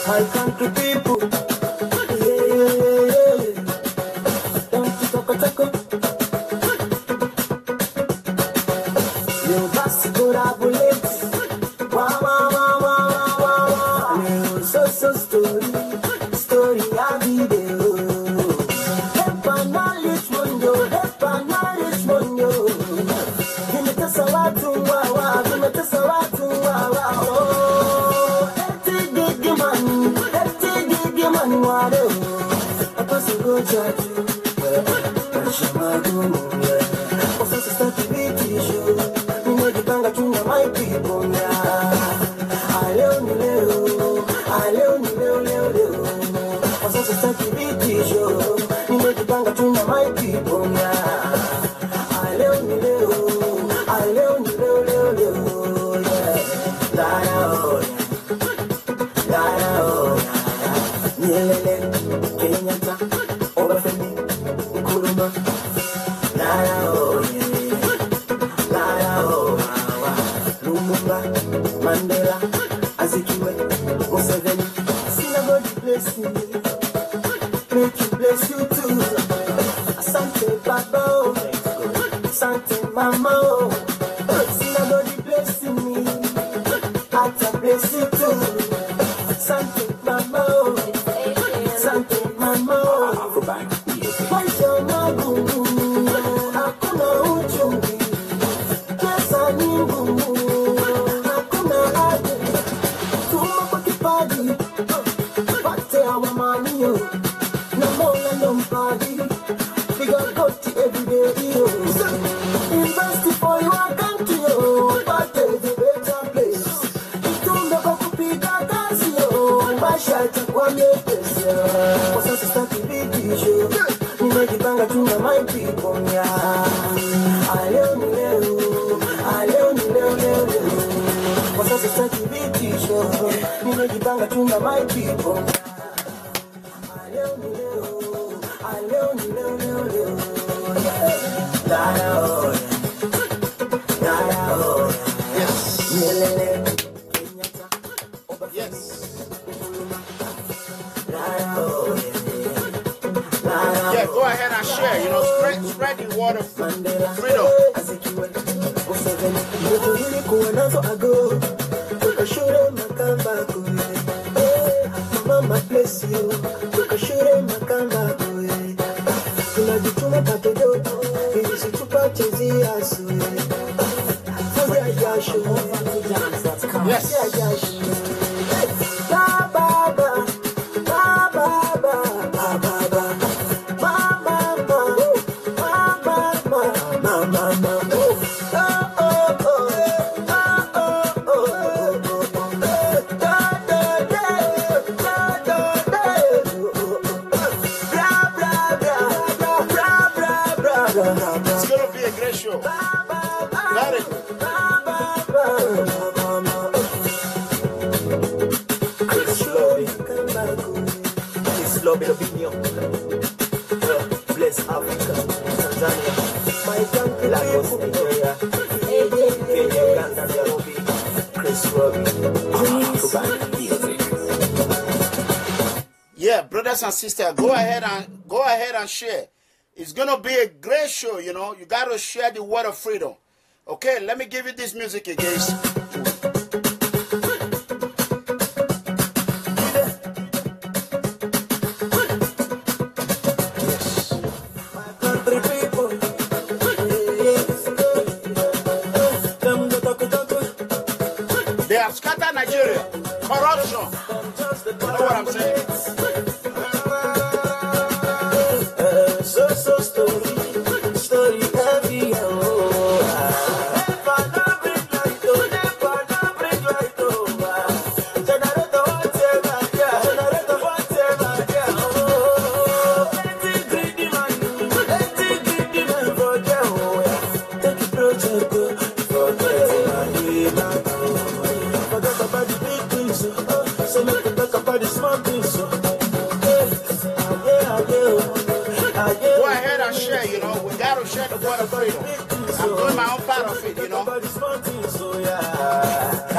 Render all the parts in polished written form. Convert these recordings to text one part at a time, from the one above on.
My country people, don't you talk. You must go to bullet. Wow. So story, I be there. Help and knowledge, mundo. Give me the salatu, wow. Give me the salatu, wow. Mandela, Azikiwe, Museveni, Sinagodi bless you, make you bless you too. Asante Baba, Asante Mama, Sinagodi bless me, Ata bless you too. Asante Mama, Asante Mama, Paisha Magumu, Akuna Uchungi, Pesa Ningumu. My people, Yeah, go ahead and share, you know, spread the word of freedom. Mama bless you, tukashure makamba kwe. Tunajituma patodoto, ili situpachezi asu. Fazia jasho, fazia jasho. Ba baba, ba baba, ba baba, ba baba, ba baba. It's gonna be a great show. Very good. It's love opinion. Bless Africa, Tanzania, my country, Lagos, Nigeria, Kenya, Uganda, Nairobi, Chris Robbie. Yeah, brothers and sisters, go ahead and share. It's gonna be a great show, you know. You gotta share the word of freedom. Okay, let me give you this music again. They have scattered Nigeria. Corruption. You know what I'm saying? Story heavy, share the word of freedom. I'm doing my own part of it, you know.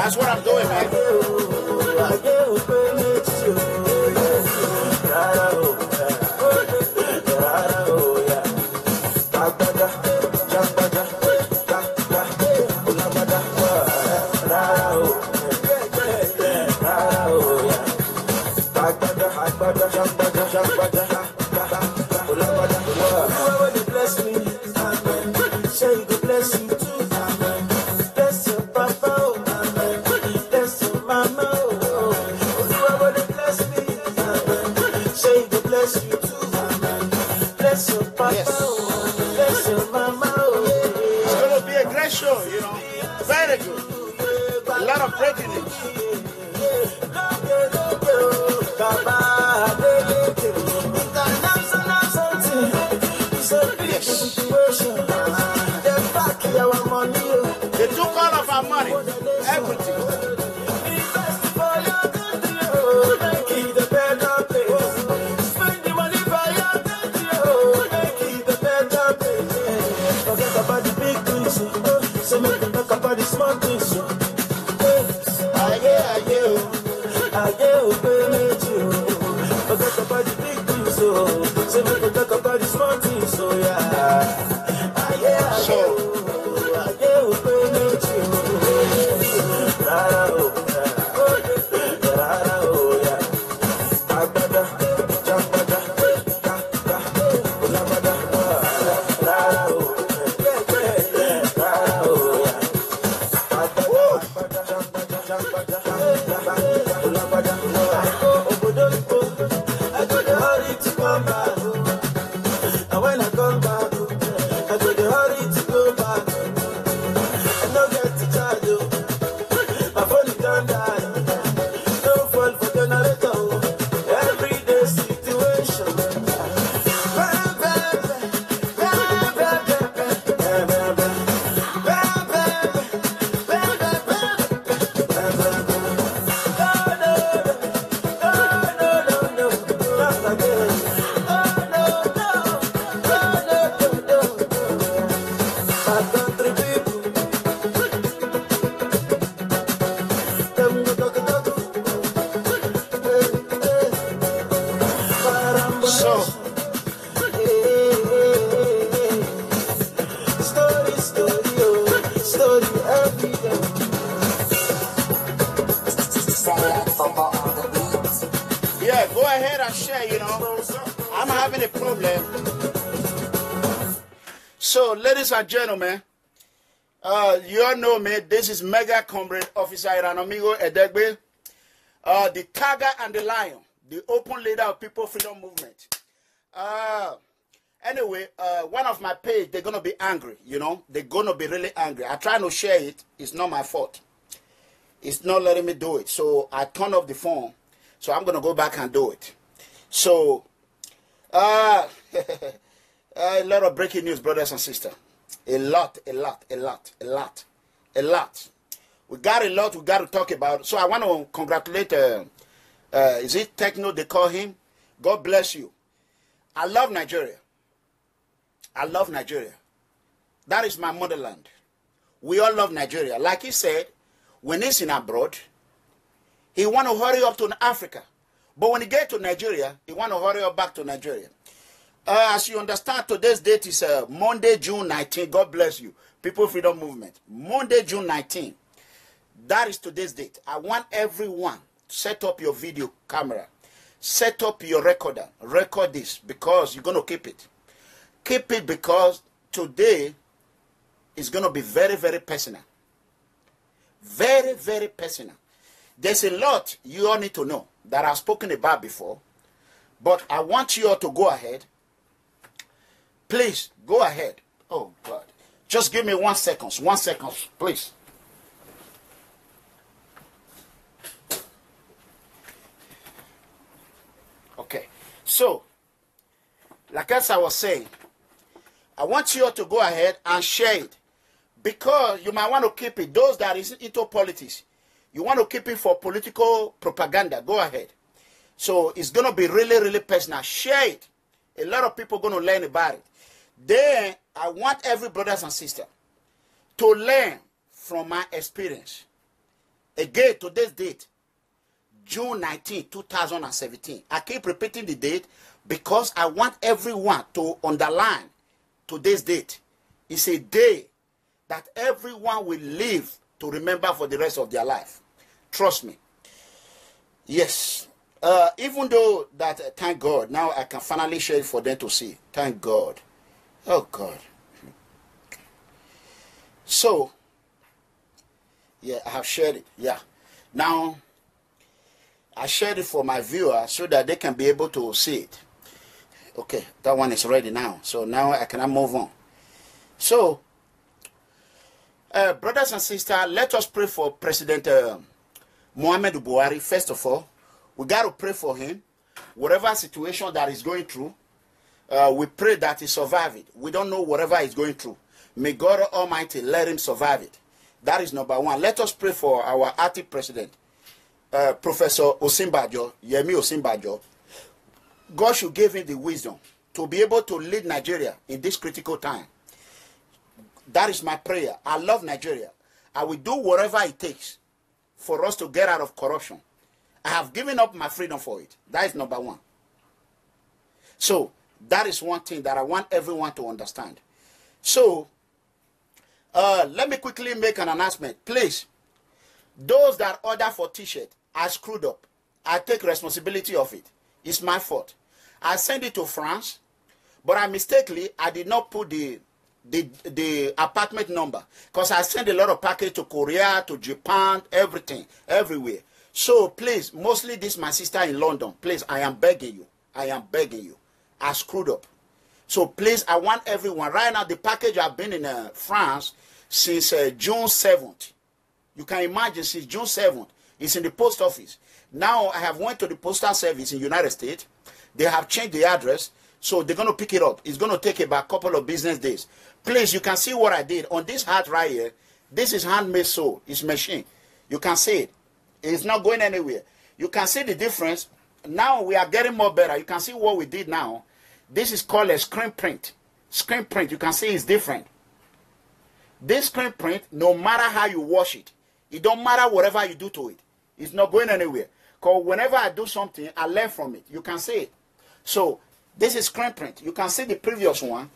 That's what I'm doing, man. Show, you know, very good. A lot of breaking news. Yes. They took all of our money, everything. Yeah, go ahead and share, you know. I'm having a problem. So, ladies and gentlemen, you all know me. This is Mega Comrade Officer Iranomigo Edegbe, the Tiger and the Lion, the open leader of People Freedom Movement. Anyway, one of my page, they're going to be angry, you know. They're going to be really angry. I try to share it. It's not my fault. It's not letting me do it. So I turn off the phone. So I'm going to go back and do it. So, a lot of breaking news, brothers and sisters. A lot. We got a lot we got to talk about. So I want to congratulate, is it Techno they call him? God bless you. I love Nigeria. I love Nigeria. That is my motherland. We all love Nigeria. Like he said, when he's in abroad, he want to hurry up to Africa. But when he get to Nigeria, he want to hurry up back to Nigeria. As you understand, today's date is Monday, June 19. God bless you. People Freedom Movement. Monday, June 19. That is today's date. I want everyone to set up your video camera. Set up your recorder. Record this because you're going to keep it. Keep it because today is going to be very, very personal. Very, very personal. There's a lot you all need to know that I've spoken about before. But I want you all to go ahead. Please, go ahead. Oh, God. Just give me 1 second. 1 second, please. Okay. So, like as I was saying, I want you all to go ahead and share it. Because you might want to keep it. Those that is into politics, you want to keep it for political propaganda. Go ahead. So it's going to be really, really personal. Share it. A lot of people are going to learn about it. Then I want every brothers and sister to learn from my experience. Again, today's date, June 19, 2017. I keep repeating the date because I want everyone to underline today's date. It's a day that everyone will live to remember for the rest of their life. Trust me. Yes. Even though that, thank God, now I can finally share it for them to see. Thank God. Oh, God. So, yeah, I have shared it. Yeah. Now, I shared it for my viewers so that they can be able to see it. Okay, that one is ready now. So now I can move on. So, brothers and sisters, let us pray for President Muhammadu Buhari. First of all, we got to pray for him. Whatever situation that he's going through, we pray that he survive it. We don't know whatever he's going through. May God Almighty let him survive it. That is number one. Let us pray for our acting president, Professor Osinbajo, Yemi Osinbajo. God should give him the wisdom to be able to lead Nigeria in this critical time. That is my prayer. I love Nigeria. I will do whatever it takes for us to get out of corruption. I have given up my freedom for it. That is number one. So, that is one thing that I want everyone to understand. So, let me quickly make an announcement. Please, those that order for t-shirt are screwed up. I take responsibility of it. It's my fault. I sent it to France, but I did not put the apartment number because I sent a lot of package to Korea, to Japan, everything, everywhere. So please, mostly this my sister in London. Please, I am begging you. I am begging you. I screwed up. So please, I want everyone. Right now, the package I've been in France since June 7th. You can imagine since June 7th. It's in the post office. Now I have went to the postal service in the United States. They have changed the address. So they're going to pick it up. It's going to take about a couple of business days. Please, you can see what I did. On this hat right here, this is handmade sew. It's machine. You can see it. It's not going anywhere. You can see the difference. Now we are getting more better. You can see what we did now. This is called a screen print. Screen print, you can see it's different. This screen print, no matter how you wash it, it don't matter whatever you do to it. It's not going anywhere. Because whenever I do something, I learn from it. You can see it. So, this is screen print. You can see the previous one.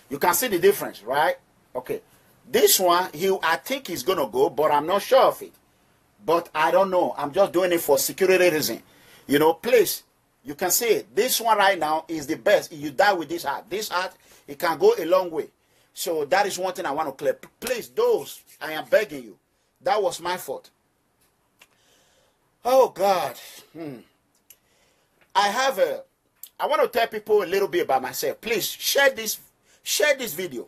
You can see the difference, right? Okay. This one, I think he's going to go, but I'm not sure of it. But I don't know. I'm just doing it for security reason. You know, please, you can see it. This one right now is the best. You die with this hat. This hat, it can go a long way. So that is one thing I want to clear. Please, those, I am begging you. That was my fault. Oh, God. I want to tell people a little bit about myself. Please, share this video.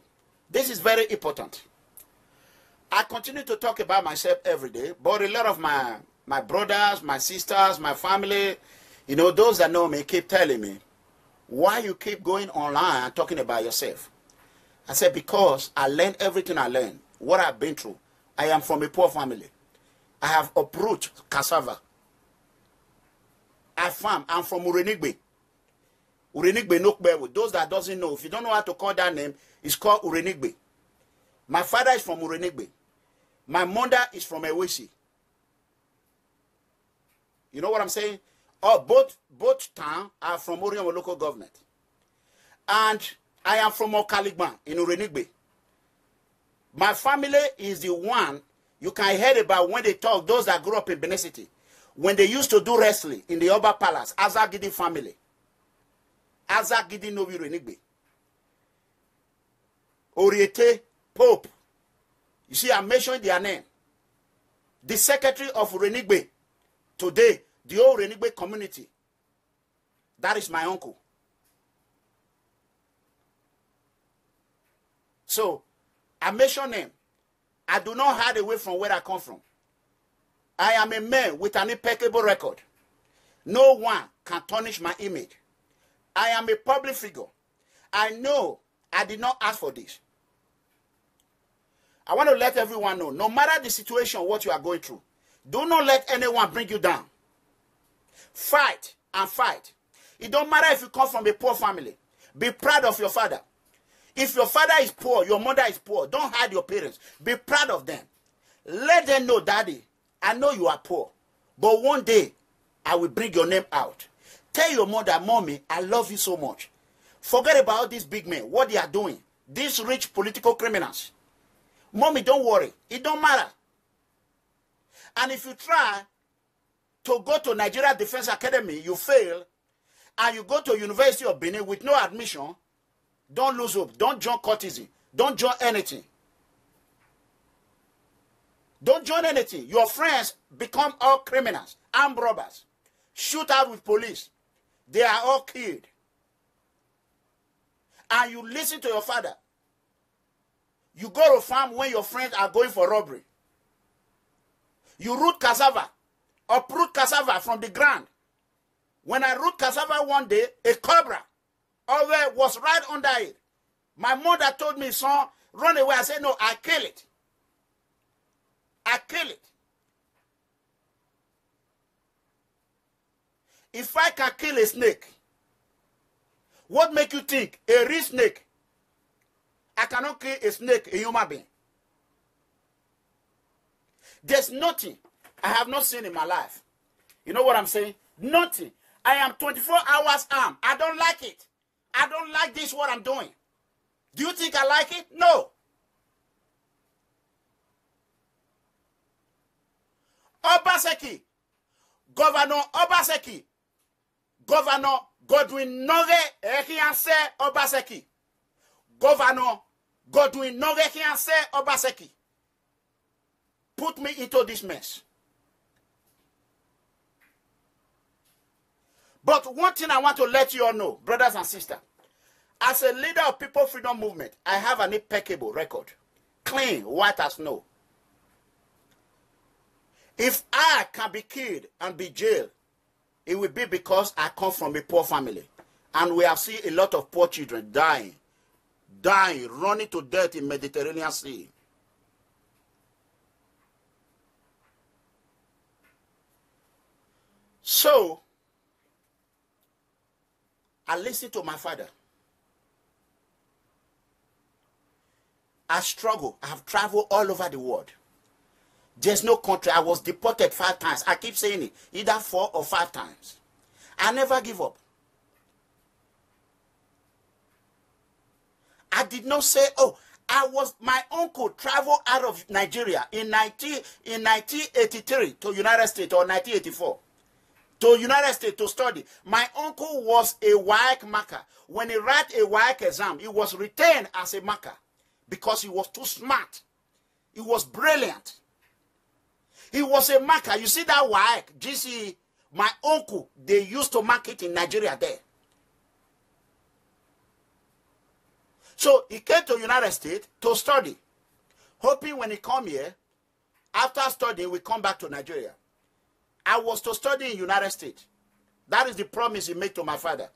This is very important. I continue to talk about myself every day, but a lot of my brothers, my sisters, my family, you know, those that know me keep telling me, why you keep going online and talking about yourself? I said, because I learned everything I learned, what I've been through. I am from a poor family. I have uprooted cassava. I farm. I'm from Urenigbe. Urenigbe Nokbewo. Those that doesn't know, if you don't know how to call that name, it's called Urenigbe. My father is from Urenigbe. My mother is from Ewesi. You know what I'm saying? Oh, both towns are from Orion local government. And I am from Okaligban in Urenigbe. My family is the one you can hear about when they talk, those that grew up in Benin City. When they used to do wrestling in the Oba Palace, Azagidi family. Azagidi Novi Urenigbe. Oriete Pope. You see, I'm mentioning their name. The secretary of Urenigbe today, the whole Urenigbe community. That is my uncle. So, I mention him. I do not hide away from where I come from. I am a man with an impeccable record. No one can tarnish my image. I am a public figure. I know I did not ask for this. I want to let everyone know, no matter the situation, what you are going through, do not let anyone bring you down. Fight and fight. It don't matter if you come from a poor family. Be proud of your father. If your father is poor, your mother is poor, don't hide your parents. Be proud of them. Let them know, Daddy, I know you are poor, but one day I will bring your name out. Tell your mother, Mommy, I love you so much. Forget about these big men, what they are doing. These rich political criminals. Mommy, don't worry. It don't matter. And if you try to go to Nigeria Defense Academy, you fail, and you go to University of Benin with no admission, don't lose hope. Don't join courtesan. Don't join anything. Don't join anything. Your friends become all criminals, armed robbers, shoot out with police. They are all killed. And you listen to your father. You go to farm when your friends are going for robbery. You root cassava, uproot cassava from the ground. When I root cassava one day, a cobra was right under it. My mother told me, son, run away. I said, no, I kill it. I kill it. If I can kill a snake, what make you think a real snake? I cannot kill a snake, a human being. There's nothing I have not seen in my life. You know what I'm saying? Nothing. I am 24 hours armed. I don't like it. I don't like this, what I'm doing. Do you think I like it? No. Obaseki, Governor Obaseki, Governor Godwin Noge Ekianse Obaseki, Governor Godwin Noge Ekianse Obaseki, put me into this mess. But one thing I want to let you all know, brothers and sisters, as a leader of People Freedom Movement, I have an impeccable record, clean, white as snow. If I can be killed and be jailed, it will be because I come from a poor family. And we have seen a lot of poor children dying, running to death in Mediterranean Sea. So, I listened to my father. I struggle. I have traveled all over the world. There's no country. I was deported 5 times. I keep saying it. Either 4 or 5 times. I never give up. I did not say, oh, my uncle traveled out of Nigeria in 1983 to United States or 1984. To United States to study. My uncle was a WAEC marker. When he wrote a WAEC exam, he was retained as a marker because he was too smart. He was brilliant. He was a marker. You see that WAEC, GCE, my uncle, they used to mark it in Nigeria there. So he came to United States to study, hoping when he come here, after studying, we come back to Nigeria. I was to study in United States. That is the promise he made to my father.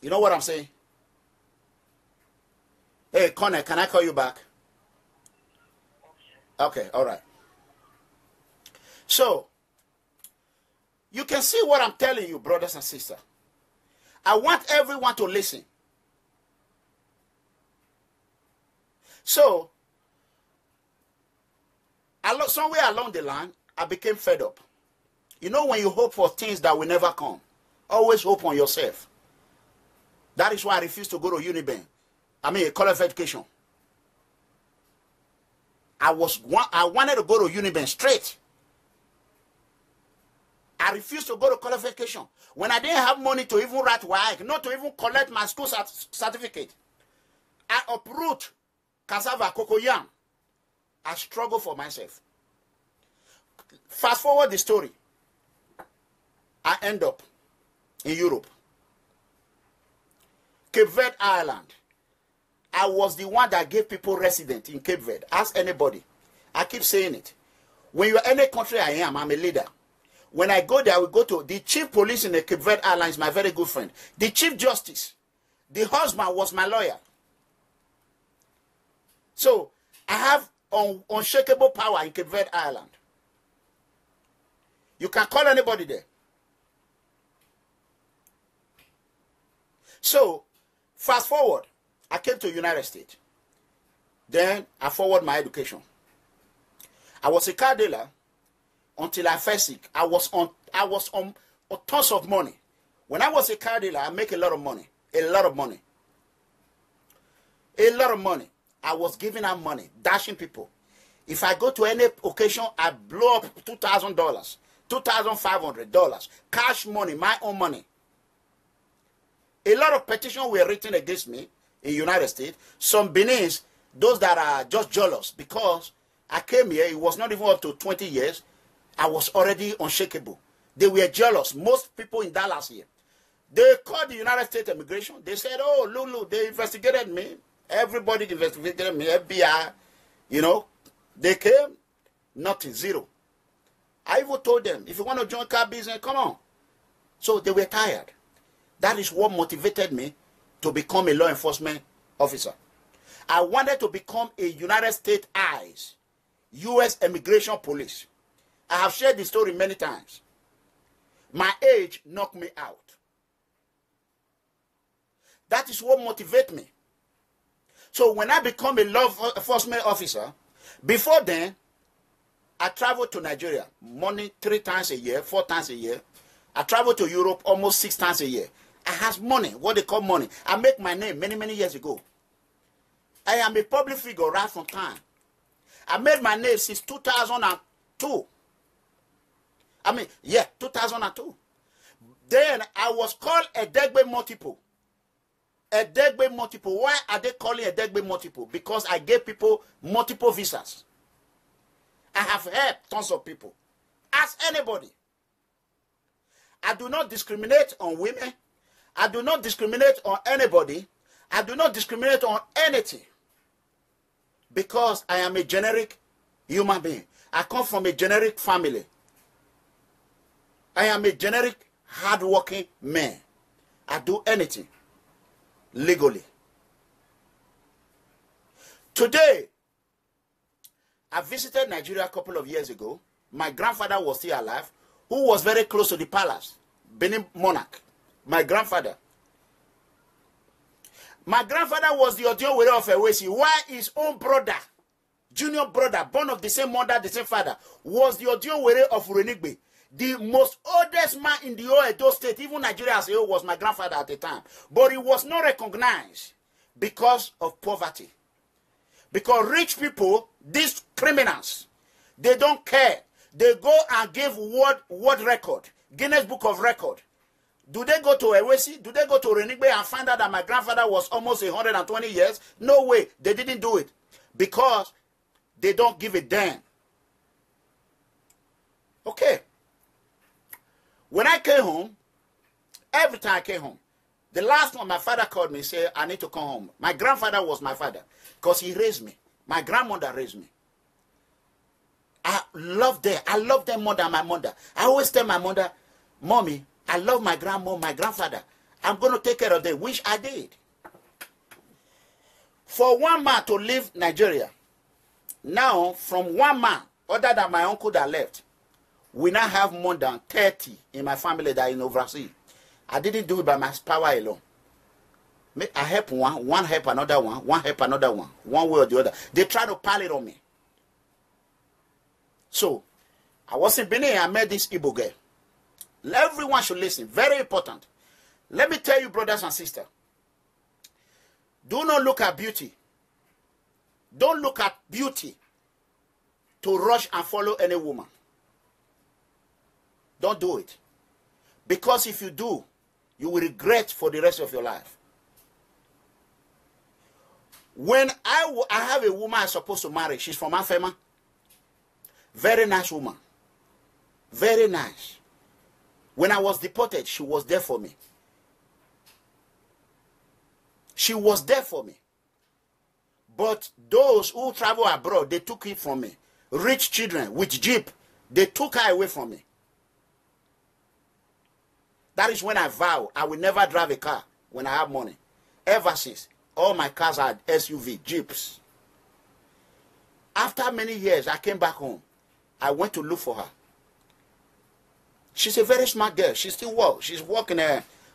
You know what I'm saying? Hey, Connor, can I call you back? Okay, all right. So, you can see what I'm telling you, brothers and sisters. I want everyone to listen. So, somewhere along the line, I became fed up. You know when you hope for things that will never come, always hope on yourself. That is why I refused to go to Uniben. College of Education. I wanted to go to Uniben straight. I refused to go to College of Education. When I didn't have money to even write WAEC, not to even collect my school certificate, I uproot cassava, cocoyam. I struggle for myself. Fast forward the story. I end up in Europe. Cape Verde Island. I was the one that gave people residence in Cape Verde. Ask anybody. I keep saying it. When you're any country I am, I'm a leader. When I go there, I will go to the chief police in the Cape Verde Island is my very good friend. The chief justice. The husband was my lawyer. So, I have unshakable power in Cape Verde Island. You can call anybody there. So, fast forward, I came to United States. Then, I forward my education. I was a car dealer until I fell sick. I was on tons of money. When I was a car dealer, I make a lot of money. A lot of money. A lot of money. I was giving out money, dashing people. If I go to any occasion, I blow up $2,000, $2,500, cash money, my own money. A lot of petitions were written against me in the United States. Some Benin's, those that are just jealous because I came here, it was not even up to 20 years. I was already unshakable. They were jealous. Most people in Dallas here. They called the United States Immigration. They said, oh, Lulu, they investigated me. Everybody investigated me, FBI, you know. They came, nothing, zero. I even told them, if you want to join car business, come on. So they were tired. That is what motivated me to become a law enforcement officer. I wanted to become a United States ICE, U.S. Immigration Police. I have shared the story many times. My age knocked me out. That is what motivated me. So when I become a law enforcement officer, before then, I traveled to Nigeria, money 3 times a year, 4 times a year. I traveled to Europe almost 6 times a year. I have money, what they call money. I make my name many, many years ago. I am a public figure right from time. I made my name since 2002. 2002. Then I was called a Edegbe multiple. A Edegbe multiple. Why are they calling a Edegbe multiple? Because I gave people multiple visas. I have helped tons of people. Ask anybody. I do not discriminate on women. I do not discriminate on anybody. I do not discriminate on anything. Because I am a generic human being. I come from a generic family. I am a generic, hardworking man. I do anything legally. Today, I visited Nigeria a couple of years ago. My grandfather was still alive, who was very close to the palace, Benin monarch. My grandfather. My grandfather was the Odiowere of Ewesi, while his own brother, junior brother, born of the same mother, the same father, was the Odiowere of Urenigbe. The most oldest man in the whole Edo state, even Nigeria as a whole, was my grandfather at the time. But he was not recognized because of poverty. Because rich people, these criminals, they don't care. They go and give world record, Guinness Book of Record. Do they go to Ewesi? Do they go to Urenigbe and find out that my grandfather was almost 120 years? No way. They didn't do it. Because they don't give a damn. Okay. When I came home, every time I came home, the last one my father called me and said, I need to come home. My grandfather was my father because he raised me. My grandmother raised me. I love them. I love them more than my mother. I always tell my mother, Mommy, I love my grandma, my grandfather. I'm going to take care of them, which I did. For one man to leave Nigeria, now from one man, other than my uncle that left, we now have more than 30 in my family that are in overseas. I didn't do it by my power alone. I help one help another one help another one way or the other. They try to pile it on me. So, I was in Benin, I met this Igbo girl. Everyone should listen. Very important. Let me tell you, brothers and sisters. Do not look at beauty. Don't look at beauty to rush and follow any woman. Don't do it. Because if you do, you will regret for the rest of your life. When I have a woman I'm supposed to marry, she's from Afema. Very nice woman. Very nice. When I was deported, she was there for me. She was there for me. But those who travel abroad, they took it from me. Rich children with jeep, they took her away from me. That is when I vow I will never drive a car when I have money. Ever since, all my cars are SUV, jeeps. After many years, I came back home. I went to look for her. She's a very smart girl. She still works. She's working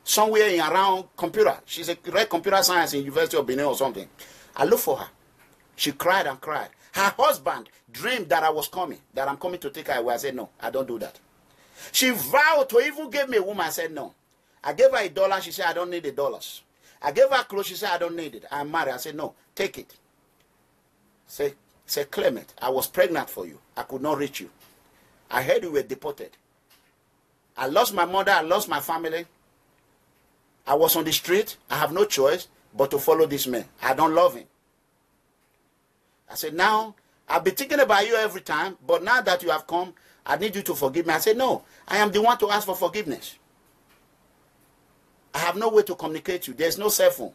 somewhere in around computer. She's a read computer science in University of Benin or something. I looked for her. She cried and cried. Her husband dreamed that I was coming, that I'm coming to take her away. I said, no, I don't do that. She vowed to even give me a woman. I said, no. I gave her $1. She said, I don't need $1. I gave her clothes. She said, I don't need it. I'm married. I said, no, take it. Say, Clement, I was pregnant for you. I could not reach you. I heard you were deported. I lost my mother. I lost my family. I was on the street. I have no choice but to follow this man. I don't love him. I said, now, I've been thinking about you every time, but now that you have come, I need you to forgive me. I said, no, I am the one to ask for forgiveness. I have no way to communicate with you. There's no cell phone.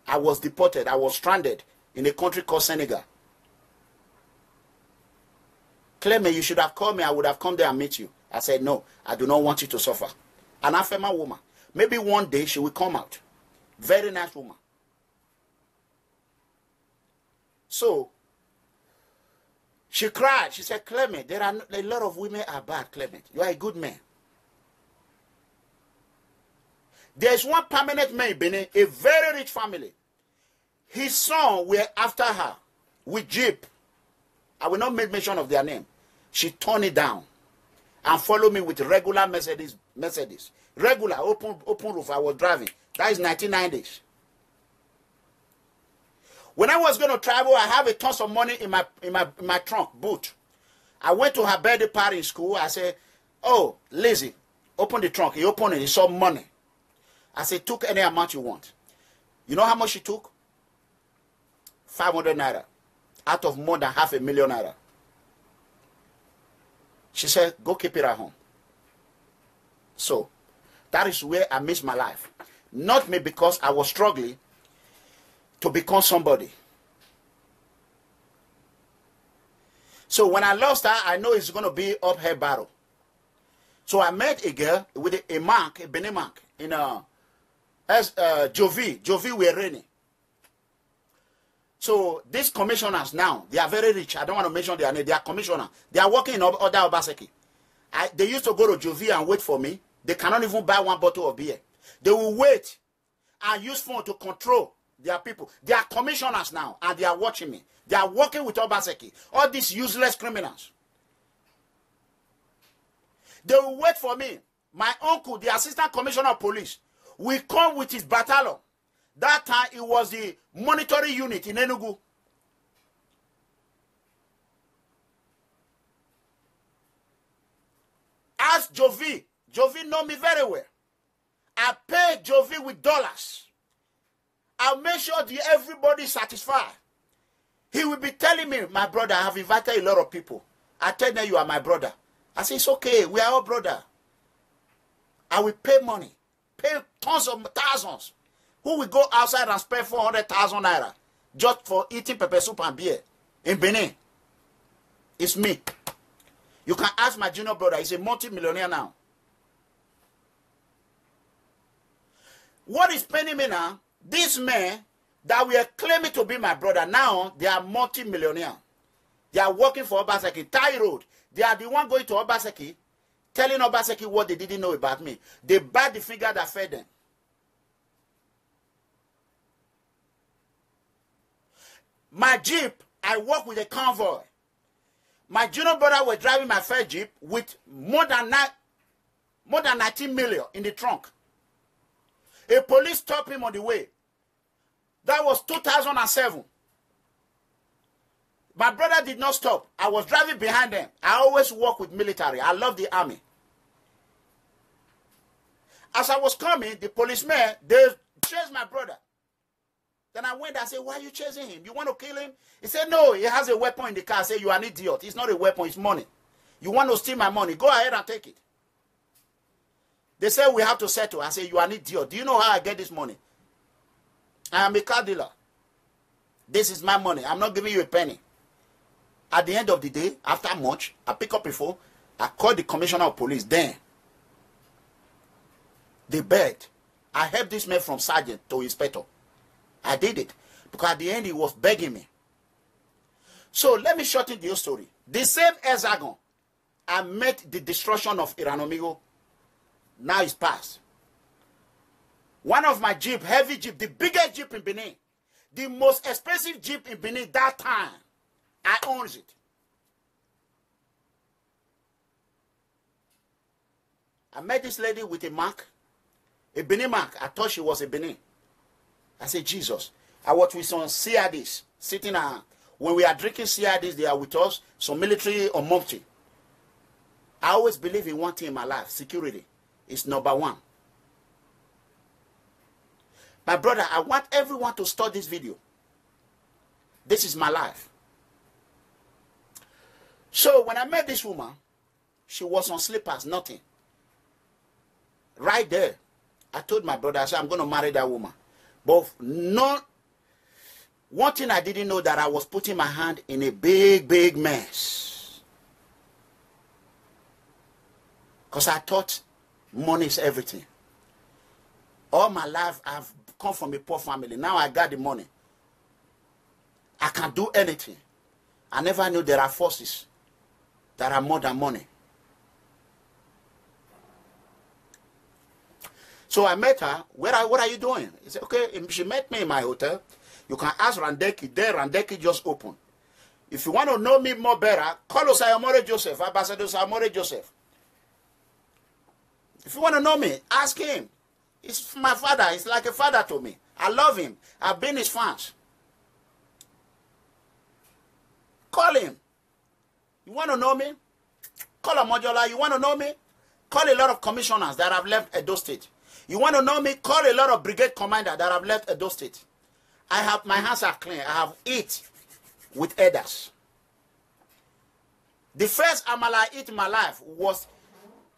I was deported. I was stranded in a country called Senegal. Clement, you should have called me. I would have come there and meet you. I said, no, I do not want you to suffer. An Afema woman. Maybe one day she will come out. Very nice woman. So, she cried. She said, Clement, there are a lot of women are bad, Clement. You are a good man. There's one permanent man in Benin, a very rich family. His son were after her with Jeep. I will not make mention of their name. She turned it down and followed me with regular Mercedes. Regular, open roof. I was driving. That is 1990s. When I was going to travel, I have a tons of money in my trunk, boot. I went to her birthday party in school. I said, oh, Lizzie, open the trunk. He opened it. He saw money. I said, took any amount you want. You know how much she took? 500 naira. Out of more than 500,000 naira. She said, go keep it at home. So, that is where I missed my life. Not me, because I was struggling to become somebody. So when I lost her, I know it's going to be uphill battle. So I met a girl with a monk, a Benin monk, in Jovi Wereni. So these commissioners now, they are very rich. I don't want to mention their name. They are commissioners. They are working in other Obaseki. They used to go to Jovi and wait for me. They cannot even buy one bottle of beer. They will wait and use phone to control their people. They are commissioners now, and they are watching me. They are working with Obaseki. All these useless criminals. They will wait for me. My uncle, the assistant commissioner of police, will come with his battalion. That time, it was the monitoring unit in Enugu. Ask Jovi. Jovi know me very well. I pay Jovi with dollars. I'll make sure everybody is satisfied. He will be telling me, my brother, I have invited a lot of people. I tell them you are my brother. I say, it's okay. We are all brother. I will pay money. Pay tons of thousands. Who will go outside and spend 400,000 naira just for eating pepper soup and beer in Benin? It's me. You can ask my junior brother. He's a multi-millionaire now. What is paying me now? These men that were claiming to be my brother, now they are multi-millionaire. They are working for Obaseki. Tai Road. They are the one going to Obaseki, telling Obaseki what they didn't know about me. They bite the finger that fed them. My Jeep, I work with a convoy. My junior brother was driving my first Jeep with more than 19 million in the trunk. A police stopped him on the way. That was 2007. My brother did not stop. I was driving behind them. I always work with military. I love the army. As I was coming, the policemen, they chased my brother. Then I went and said, why are you chasing him? You want to kill him? He said, no, he has a weapon in the car. I said, you are an idiot. It's not a weapon, it's money. You want to steal my money? Go ahead and take it. They said, we have to settle. I said, you are an idiot. Do you know how I get this money? I am a car dealer. This is my money. I'm not giving you a penny. At the end of the day, after much, I pick up a phone. I called the commissioner of police. Then, they begged. I helped this man from sergeant to inspector. I did it. Because at the end, he was begging me. So, let me shorten the story. The same hexagon, I met the destruction of Iranomigo. Now it's past. One of my Jeep, heavy Jeep, the biggest Jeep in Benin, the most expensive Jeep in Benin that time, I own it. I met this lady with a mark, a Benin mark. I thought she was a Benin. I said, Jesus. I was with some CIDs sitting when we are drinking CIDs, they are with us, some military or mufti. I always believe in one thing in my life, security is number one. My brother, I want everyone to start this video. This is my life. So when I met this woman, she was on slippers, nothing. Right there, I told my brother, I said, I'm going to marry that woman. But one thing I didn't know, that I was putting my hand in a big, big mess. Because I thought money is everything. All my life, I've come from a poor family. Now I got the money. I can do anything. I never knew there are forces that are more than money. So I met her. What are you doing? He said, okay. She met me in my hotel. You can ask Randeki. There, Randeki just opened. If you want to know me more better, call Osayomore Joseph, Ambassador Osayomore Joseph. If you want to know me, ask him. He's my father. He's like a father to me. I love him. I've been his fans. Call him. You want to know me? Call Omojola. You want to know me? Call a lot of commissioners that have left Edo State. You want to know me? Call a lot of brigade commanders that have left Edo State. My hands are clean. I have eat with elders. The first amala I eat in my life was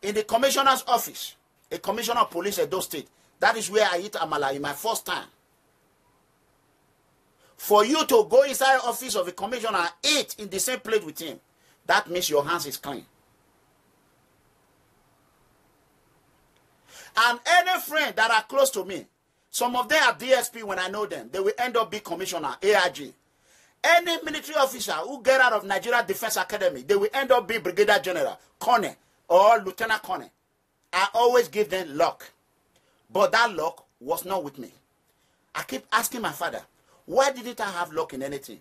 in the commissioner's office. A commissioner of police Edo State. That is where I eat amala in my first time. For you to go inside the office of a commissioner and eat in the same plate with him, that means your hands is clean. And any friend that are close to me, some of them are DSP when I know them, they will end up being commissioner, AIG. Any military officer who get out of Nigeria Defense Academy, they will end up being brigadier general, colonel, or lieutenant colonel. I always give them luck. But that luck was not with me. I keep asking my father, why didn't I have luck in anything?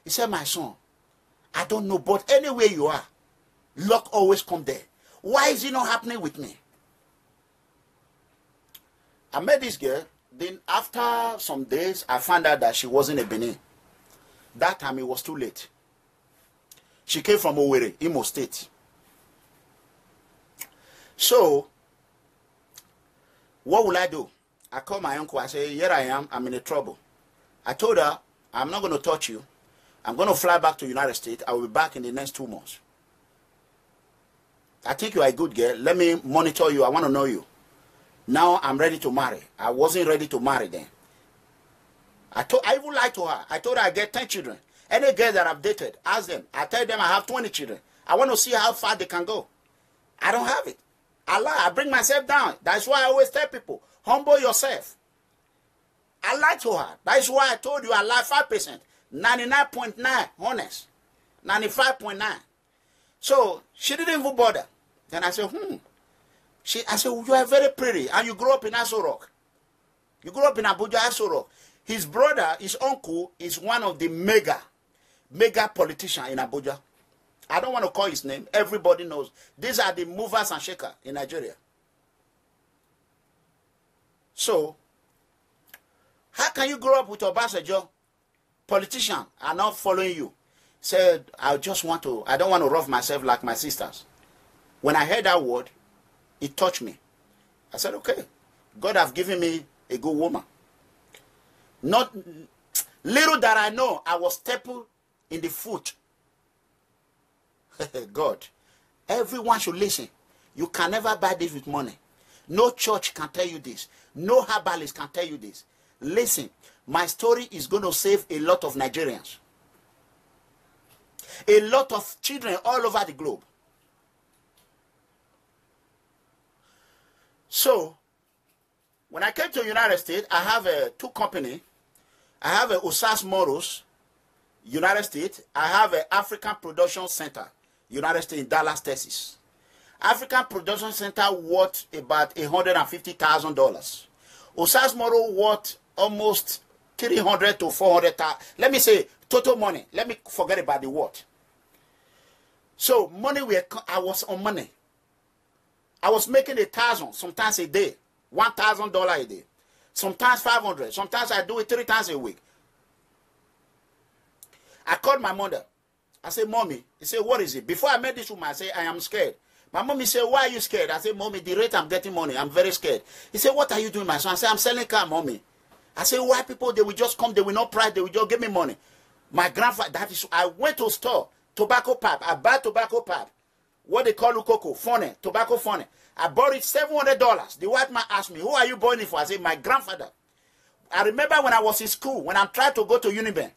He said, my son, I don't know, but anywhere you are, luck always come there. Why is it not happening with me? I met this girl. Then after some days, I found out that she wasn't a Benin. That time it was too late. She came from Owerri, Imo State. So, what will I do? I called my uncle. I said, here I am. I'm in a trouble. I told her, I'm not going to touch you. I'm going to fly back to the United States. I will be back in the next 2 months. I think you are a good girl. Let me monitor you. I want to know you. Now I'm ready to marry. I wasn't ready to marry then. I even lied to her. I told her I get 10 children. Any girl that I've dated, ask them. I tell them I have 20 children. I want to see how far they can go. I don't have it. I lie. I bring myself down. That's why I always tell people, humble yourself. I lied to her. That is why I told you I lie 5%. 99.9 honest. 95.9. So she didn't even bother. Then I said, I said, you are very pretty, and you grew up in Aso Rock. You grew up in Abuja, Aso Rock. His brother, his uncle, is one of the mega politicians in Abuja. I don't want to call his name. Everybody knows. These are the movers and shakers in Nigeria. So, how can you grow up with Obasanjo? Politicians are not following you. Said, I don't want to rough myself like my sisters. When I heard that word, it touched me. I said, okay, God have given me a good woman. Not little that I know, I was stapled in the foot. God, everyone should listen. You can never buy this with money. No church can tell you this. No herbalist can tell you this. Listen, my story is going to save a lot of Nigerians. A lot of children all over the globe. So, when I came to the United States, I have two companies. I have a Osas Moros, United States. I have an African Production Center, United States, in Dallas, Texas. African Production Center worth about $150,000. Osas Moros worth almost $300,000 to $400,000. Let me say Total money. Let me forget about the what. So money, I was on money. I was making 1,000 sometimes a day, $1,000 a day, sometimes 500. Sometimes I do it 3 times a week. I called my mother. I said, Mommy. He said, what is it? Before I met this woman, I said, I am scared. My mommy said, why are you scared? I said, Mommy, the rate I'm getting money, I'm very scared. He said, what are you doing, my son? I said, I'm selling car, Mommy. I said, why people, they will just come, they will not price, they will just give me money. My grandfather, that is, I went to store, tobacco pipe. I buy tobacco pipe. What they call Ukoko, funny, tobacco funny. I bought it $700. The white man asked me, who are you buying it for? I said, my grandfather. I remember when I was in school, when I tried to go to Uniben,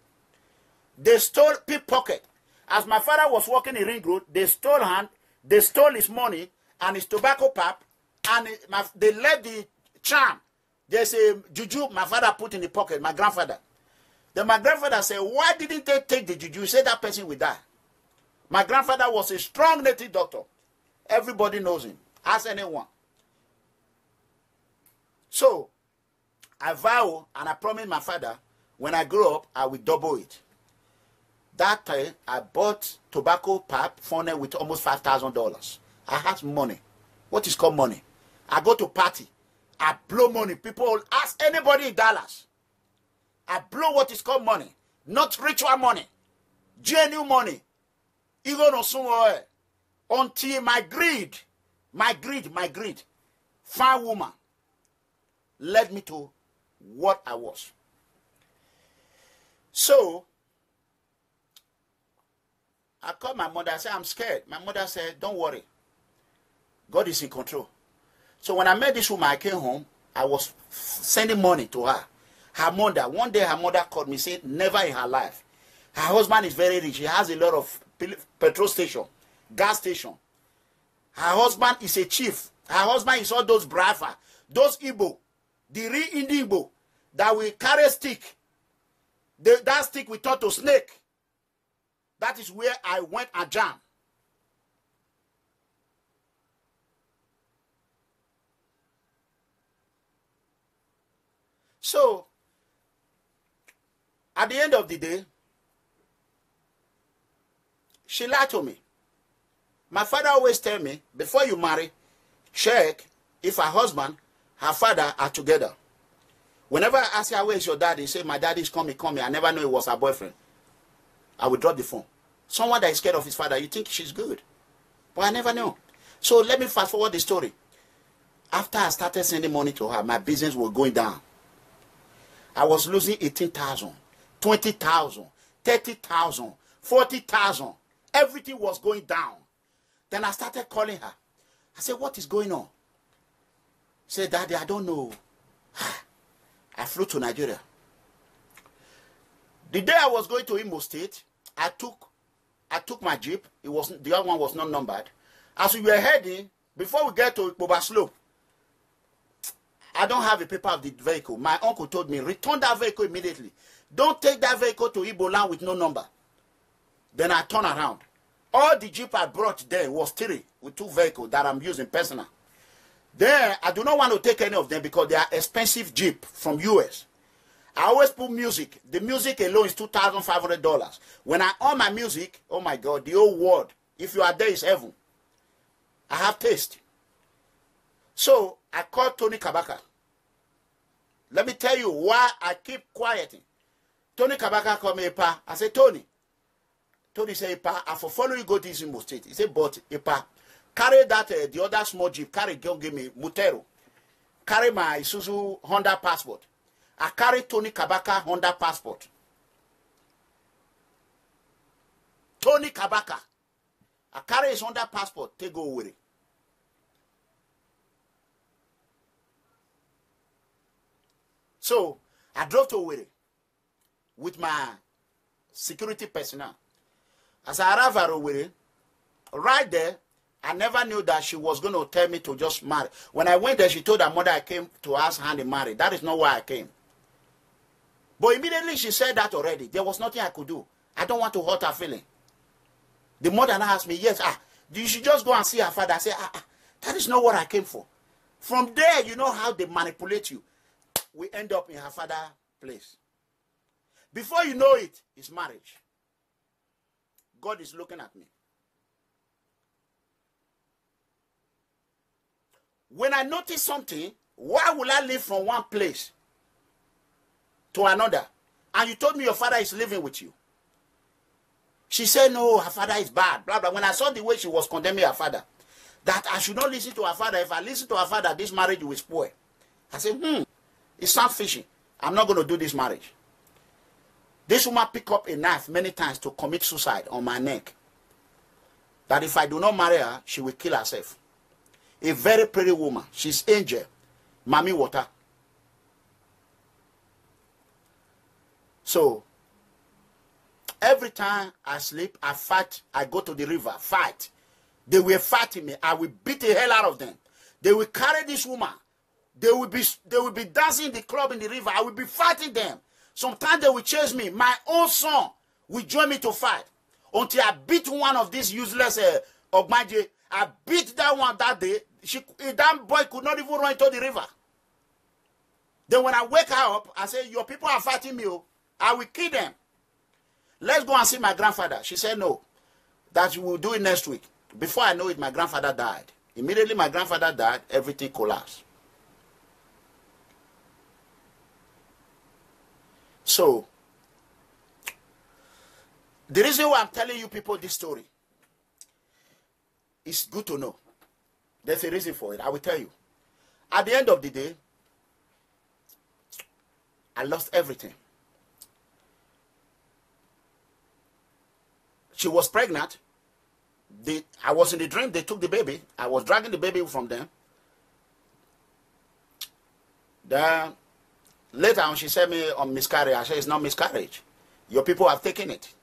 they stole pickpocket. As my father was working in Ring Road, they stole his money and his tobacco pipe, and they left the charm. There's a juju my father put in the pocket, my grandfather. Then my grandfather said, why didn't they take the juju? He said that person will die. My grandfather was a strong native doctor. Everybody knows him. Ask anyone. So, I vow and I promised my father, when I grow up, I will double it. That time, I bought tobacco pipe funnel with almost $5,000. I had money. What is called money? I go to party. I blow money. People ask anybody in Dallas. I blow what is called money. Not ritual money. Genuine money. Even no somewhere. Until my greed, fine woman, led me to what I was. So, I called my mother. I said, I'm scared. My mother said, don't worry. God is in control. So when I met this woman, I came home. I was sending money to her. Her mother, one day her mother called me, said, never in her life. Her husband is very rich. He has a lot of petrol station, gas station. Her husband is a chief. Her husband is all those brava, those Igbo, the real Indian Igbo, that will carry a stick. That stick we taught to snake. That is where I went and jammed. So, at the end of the day, she lied to me. My father always tell me, before you marry, check if her husband, her father are together. Whenever I ask her, where is your daddy? He say, my daddy is coming. I never knew it was her boyfriend. I would drop the phone. Someone that is scared of his father, you think she's good. But I never knew. So let me fast forward the story. After I started sending money to her, my business was going down. I was losing 18,000, 20,000, 30,000, 40,000. Everything was going down. Then I started calling her. I said, what is going on? She said, Daddy, I don't know. I flew to Nigeria. The day I was going to Imo State, I took my Jeep. The other one was not numbered. As we were heading, before we get to Boba Slope, I don't have a paper of the vehicle. My uncle told me, return that vehicle immediately. Don't take that vehicle to Igbo land with no number. Then I turn around. All the Jeep I brought there was 3 with 2 vehicles that I'm using personal. Then I do not want to take any of them because they are expensive Jeep from US. I always put music. The music alone is $2,500. When I on my music, oh my God, the whole world, if you are there, is heaven. I have taste. So I called Tony Kabaka. Let me tell you why I keep quieting. Tony Kabaka called me, Epa. I said, Tony. Tony said, Epa, I for follow you go to Imo State. He said, but Epa, carry that, the other small Jeep, give me Mutero. Carry my Isuzu Honda passport. I carry Tony Kabaka Honda passport. Tony Kabaka. I carry his Honda passport, take go with it. So, I drove to Owerri with my security personnel. As I arrived at Owerri, right there, I never knew that she was going to tell me to just marry. When I went there, she told her mother I came to ask her to marry. That is not why I came. But immediately she said that already. There was nothing I could do. I don't want to hurt her feeling. The mother now asked me, yes, you should just go and see her father. I said, that is not what I came for. From there, you know how they manipulate you. We end up in her father's place. Before you know it, it's marriage. God is looking at me. When I notice something, why will I live from one place to another? And you told me your father is living with you. She said, no, her father is bad. Blah, blah. When I saw the way she was condemning her father, that I should not listen to her father. If I listen to her father, this marriage will spoil. I said, it sounds fishy. I'm not going to do this marriage. This woman picked up a knife many times to commit suicide on my neck. That if I do not marry her, she will kill herself. A very pretty woman. She's Angel. Mami Water. So, every time I sleep, I fight. I go to the river, fight. They were fighting me. I will beat the hell out of them. They will carry this woman. They will be dancing in the club in the river. I will be fighting them. Sometimes they will chase me. My own son will join me to fight. Until I beat one of these useless Ogmaje. I beat that one that day. That boy could not even run into the river. Then when I wake her up, I say, your people are fighting me. I will kill them. Let's go and see my grandfather. She said, no. That we will do it next week. Before I know it, my grandfather died. Immediately my grandfather died, everything collapsed. So, the reason why I'm telling you people this story is good to know. There's a reason for it. I will tell you. At the end of the day, I lost everything. She was pregnant. I was in the dream. They took the baby. I was dragging the baby from them. Then later on, she said me on miscarriage. I said, it's not miscarriage. Your people have taken it.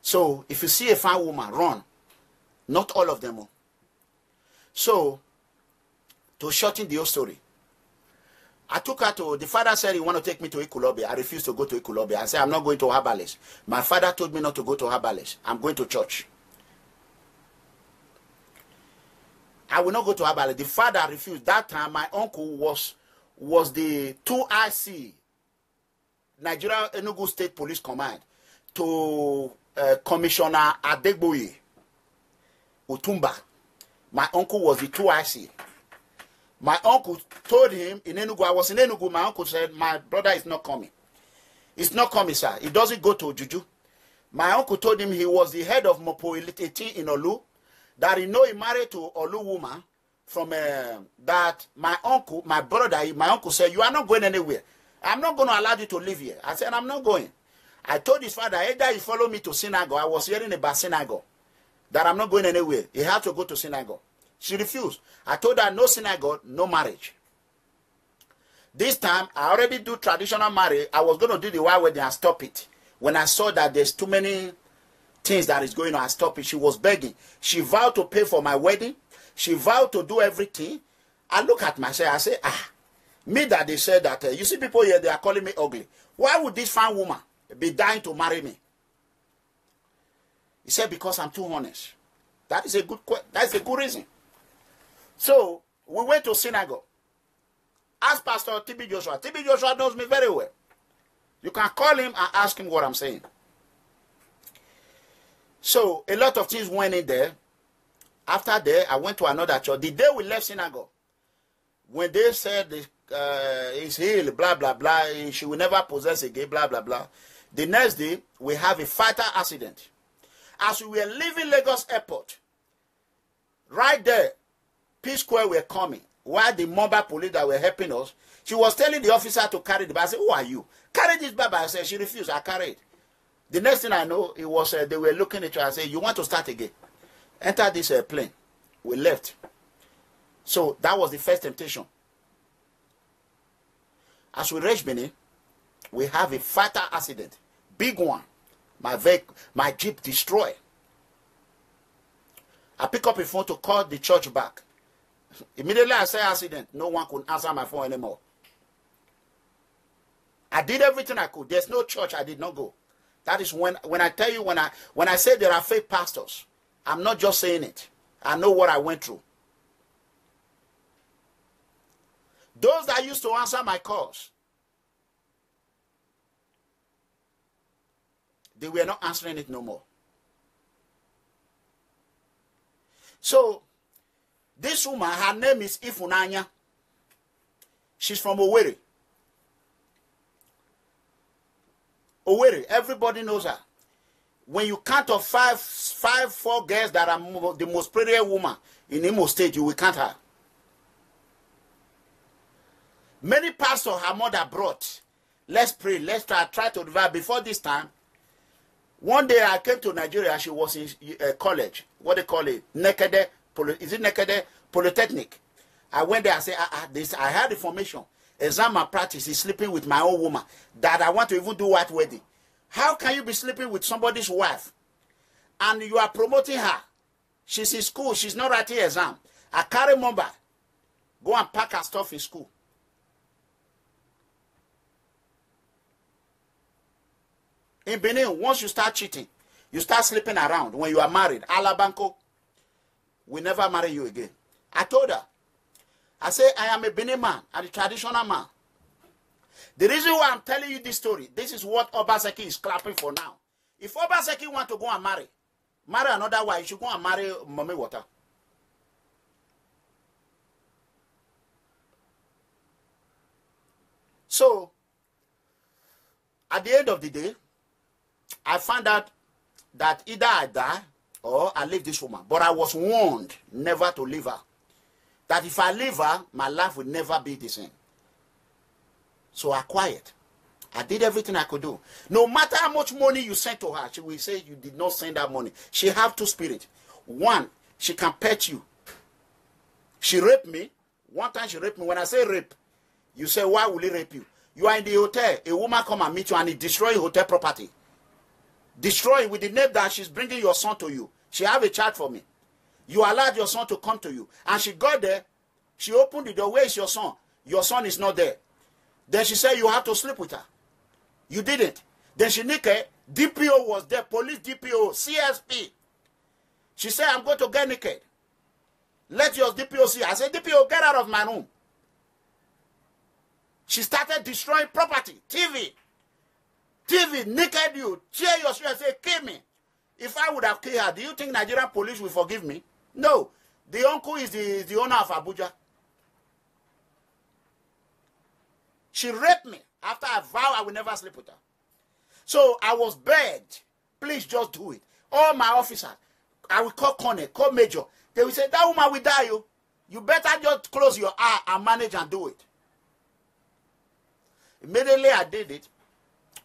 So, if you see a fine woman, run. Not all of them. So, to shorten the whole story, I took her to, the father said he want to take me to Ikulobe. I refused to go to Ikulobe. I said, I'm not going to Herbalists. My father told me not to go to Herbalists. I'm going to church. I will not go to Herbalists. The father refused. That time, my uncle was the 2IC, Nigeria Enugu State Police Command, to Commissioner Adegboye Utumba. My uncle was the 2IC. My uncle told him in Enugu, I was in Enugu, my uncle said, my brother is not coming. He's not coming, sir. He doesn't go to Juju. My uncle told him he was the head of Mopo Elite in Olu, that he know he married to Olu woman from that my uncle, my brother, my uncle said, you are not going anywhere. I'm not going to allow you to live here. I said, I'm not going. I told his father, either you follow me to synagogue. I was hearing about synagogue, that I'm not going anywhere. He had to go to synagogue. She refused. I told her, no synagogue, no marriage. This time, I already do traditional marriage. I was going to do the white wedding and stop it. When I saw that there's too many things that is going on, I stopped it. She was begging. She vowed to pay for my wedding. She vowed to do everything. I look at myself, I say, me that they said that, you see people here, they are calling me ugly. Why would this fine woman be dying to marry me? He said, because I'm too honest. That is a good reason. So, we went to synagogue. Ask Pastor TB Joshua. TB Joshua knows me very well. You can call him and ask him what I'm saying. So, a lot of things went in there. After that, I went to another church. The day we left synagogue, when they said he's healed, blah, blah, blah, she will never possess again, blah, blah, blah. The next day, we have a fatal accident. As we were leaving Lagos Airport, right there, P-Square were coming. While the mobile police that were helping us, she was telling the officer to carry the bag. I said, who are you? Carry this bag. I said, she refused. I carried. The next thing I know, it was they were looking at her. I said, you want to start again? Enter this plane. We left. So that was the first temptation. As we reached Benin, we have a fatal accident. Big one. My Jeep destroyed. I pick up a phone to call the church back. Immediately I say accident. No one could answer my phone anymore. I did everything I could. There's no church I did not go. That is when I tell you, when I say there are fake pastors, I'm not just saying it. I know what I went through. Those that used to answer my calls, they were not answering it no more. So, this woman, her name is Ifunanya. She's from Owerri. Owerri, everybody knows her. When you count of four girls that are the most prettiest woman in Imo State, you will count her. Many pastors her mother brought. Let's pray. Let's try to revive. Before this time, one day I came to Nigeria. She was in college. What they call it? Nekede. Is it Nekede? Polytechnic. I went there. I said, I had information. Exam malpractice is sleeping with my own woman. That I want to even do white wedding. How can you be sleeping with somebody's wife? And you are promoting her. She's in school. She's not writing exam. I carry mobile. Go and pack her stuff in school. In Benin, once you start cheating, you start sleeping around. When you are married, Alabanco will never marry you again. I told her. I say, I am a Benin man, I'm a traditional man. The reason why I'm telling you this story, this is what Obaseki is clapping for now. If Obaseki want to go and marry another wife, you should go and marry Mommy Water. So, at the end of the day, I found out that either I die or I leave this woman. But I was warned never to leave her. That if I leave her, my life will never be the same. So I quiet. I did everything I could do. No matter how much money you sent to her, she will say you did not send that money. She have two spirits. One, she can pet you. She raped me. One time she raped me. When I say rape, you say, why will he rape you? You are in the hotel. A woman come and meet you and he destroy your hotel property. Destroy it with the name that she's bringing your son to you. She have a chat for me. You allowed your son to come to you. And she got there. She opened the door. Where is your son? Your son is not there. Then she said you have to sleep with her. You didn't. Then she naked. DPO was there. Police DPO. CSP. She said, I'm going to get naked. Let your DPO see. I said, DPO, get out of my room. She started destroying property. TV, naked you. Tear your shoe and say, kill me. If I would have killed her, do you think Nigerian police will forgive me? No. The uncle is the owner of Abuja. She raped me after I vowed I will never sleep with her. So I was begged, please just do it. All my officers, I will call Colonel, call Major. They will say, that woman will die you. You better just close your eye and manage and do it. Immediately I did it.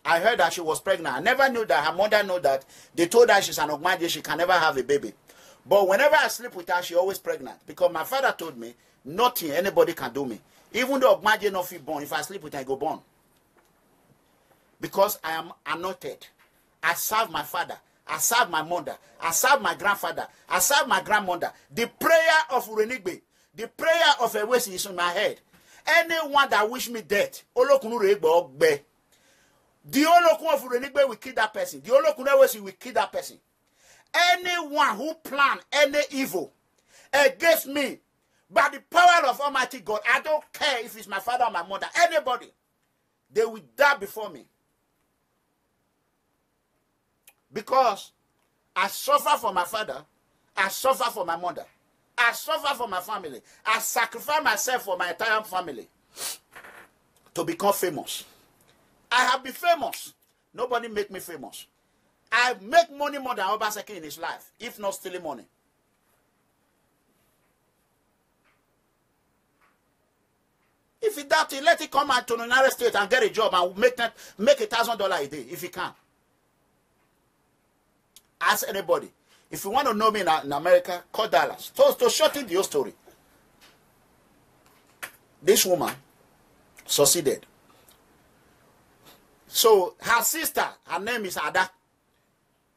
I heard that she was pregnant. I never knew that. Her mother knew that. They told her she's an Ogmaje, she can never have a baby. But whenever I sleep with her, she always pregnant. Because my father told me, nothing anybody can do me. Even though Ogmaje not feel born, if I sleep with her, I go born. Because I am anointed. I serve my father. I serve my mother. I serve my grandfather. I serve my grandmother. The prayer of Urenigbe, the prayer of Ewesi is in my head. Anyone that wish me death, the Olokun of Urenigbe will kill that person. The Olokun Ewesi will kill that person. Anyone who plan any evil against me, by the power of Almighty God, I don't care if it's my father or my mother, anybody, they will die before me. Because I suffer for my father, I suffer for my mother, I suffer for my family, I sacrifice myself for my entire family to become famous. I have been famous. Nobody make me famous. I make money more than Obaseki in his life, if not stealing money. If he doubt it, let it come out to the United States and get a job and make $1,000 a day, if he can. Ask anybody. If you want to know me in America, call Dallas. So to shorten the whole story, this woman succeeded. So her sister, her name is Ada.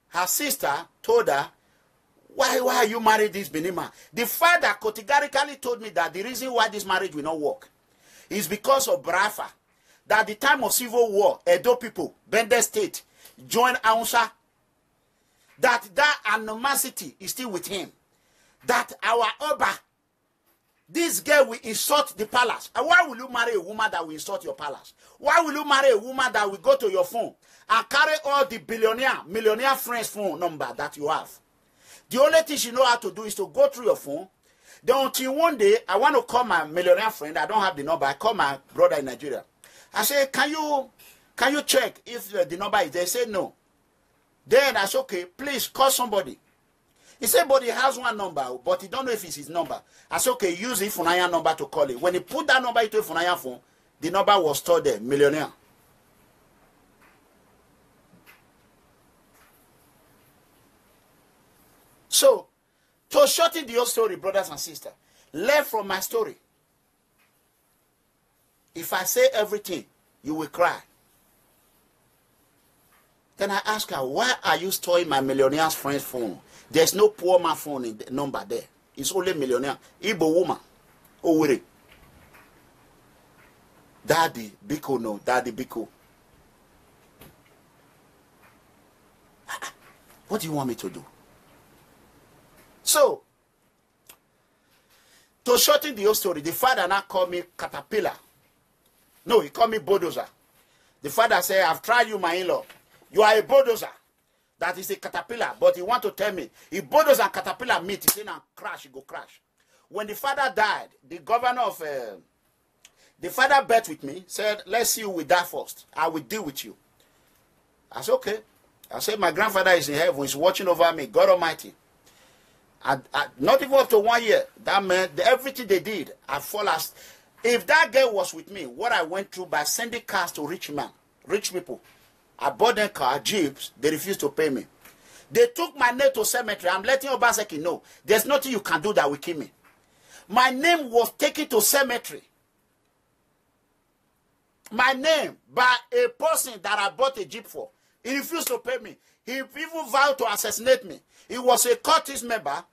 Her sister told her, why are you married this Benin man? The father categorically told me that the reason why this marriage will not work is because of Brafa. That at the time of civil war, Edo people, Bende State, joined Aunsa. That animosity is still with him. That our Oba This girl will insult the palace. And why will you marry a woman that will insult your palace? Why will you marry a woman that will go to your phone and carry all the millionaire friends' phone number that you have? The only thing she know how to do is to go through your phone. Then until one day, I want to call my millionaire friend. I don't have the number. I call my brother in Nigeria. I say, can you check if the number is there? They say no. Then I say, okay, please call somebody. He said, but he has one number, but he don't know if it's his number. I said, okay, use the Funaya number to call it. When he put that number into a Funaya phone, the number was stored there, millionaire. So, to shorten the whole story, brothers and sisters, learn from my story. If I say everything, you will cry. Then I ask her, why are you storing my millionaire's friend's phone? There's no poor man phone in the number there. It's only millionaire. Igbo woman. Oh, wait. Daddy, Biko, no. Daddy, Biko. What do you want me to do? So, to shorten the whole story, the father now called me caterpillar. No, he called me bulldozer. The father said, I've tried you, my in-law. You are a bulldozer. That is a caterpillar. But he want to tell me, if bulldozer and caterpillar meet, he say, now crash, he go crash. When the father died, the governor of, the father bet with me, said, let's see who will die first. I will deal with you. I said, okay. I said, my grandfather is in heaven, he's watching over me, God Almighty. Not even up to 1 year, that man, everything they did, I fall as. If that girl was with me, what I went through by sending cars to rich people, I bought them car, jeeps, they refused to pay me. They took my name to cemetery. I'm letting Obaseki know, there's nothing you can do that will kill me. My name was taken to cemetery. My name by a person that I bought a jeep for. He refused to pay me. He even vowed to assassinate me. He was a cultist member.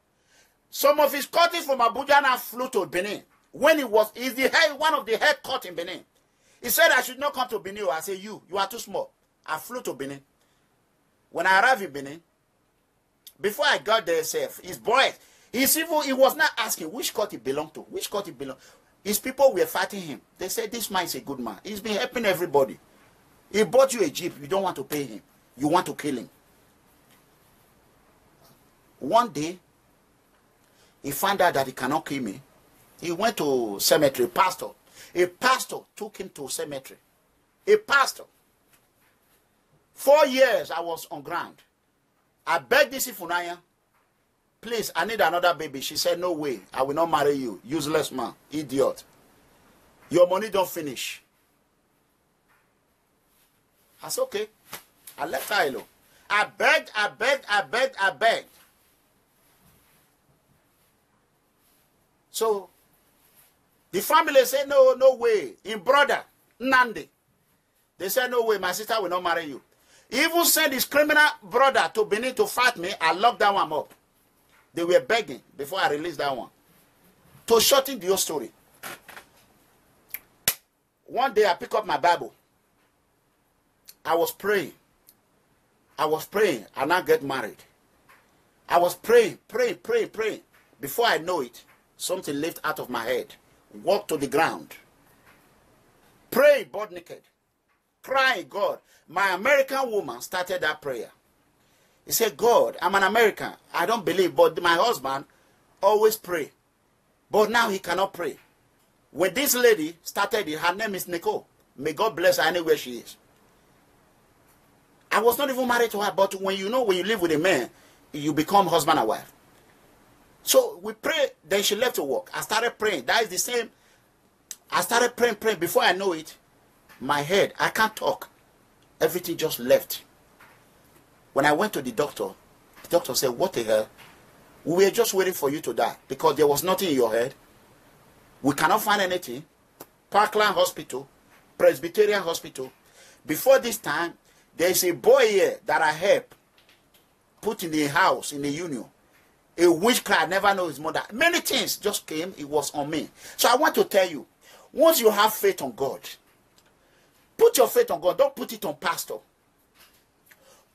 Some of his cultists from Abuja now flew to Benin. When he's the head, one of the head cult in Benin. He said I should not come to Benin. I said, you are too small. I flew to Benin. When I arrived in Benin, before I got there, his boys, he was not asking which cult he belonged to. Which cult he belonged. His people were fighting him. They said, this man is a good man. He's been helping everybody. He bought you a jeep. You don't want to pay him. You want to kill him. One day, he found out that he cannot kill me. He went to cemetery, pastor. A pastor took him to cemetery. A pastor. 4 years I was on ground. I begged this Ifunanya, please, I need another baby. She said, no way, I will not marry you. Useless man, idiot. Your money don't finish. I said, okay. I left her alone. I begged. So, the family said, no way. In brother, Nandi. They said, no way, my sister will not marry you. He even sent his criminal brother to Benin to fight me. I locked that one up. They were begging before I released that one. To shorten the whole story. One day I pick up my Bible. I was praying and I get married. I was praying. Before I know it, something lifted out of my head. Walked to the ground. Pray butt naked. Crying, God. My American woman started that prayer. He said, God, I'm an American. I don't believe, but my husband always pray. But now he cannot pray. When this lady started it, her name is Nicole. May God bless her anywhere she is. I was not even married to her, but when you live with a man, you become husband and wife. So we prayed, then she left to work. I started praying. That is the same. I started praying. Before I know it, my head, I can't talk. Everything just left. When I went to the doctor said, what the hell? We were just waiting for you to die because there was nothing in your head. We cannot find anything. Parkland Hospital, Presbyterian Hospital. Before this time, there's a boy here that I helped put in the house, in the union. A witchcraft, never know his mother. Many things just came, it was on me. So I want to tell you, once you have faith on God, put your faith on God. Don't put it on pastor.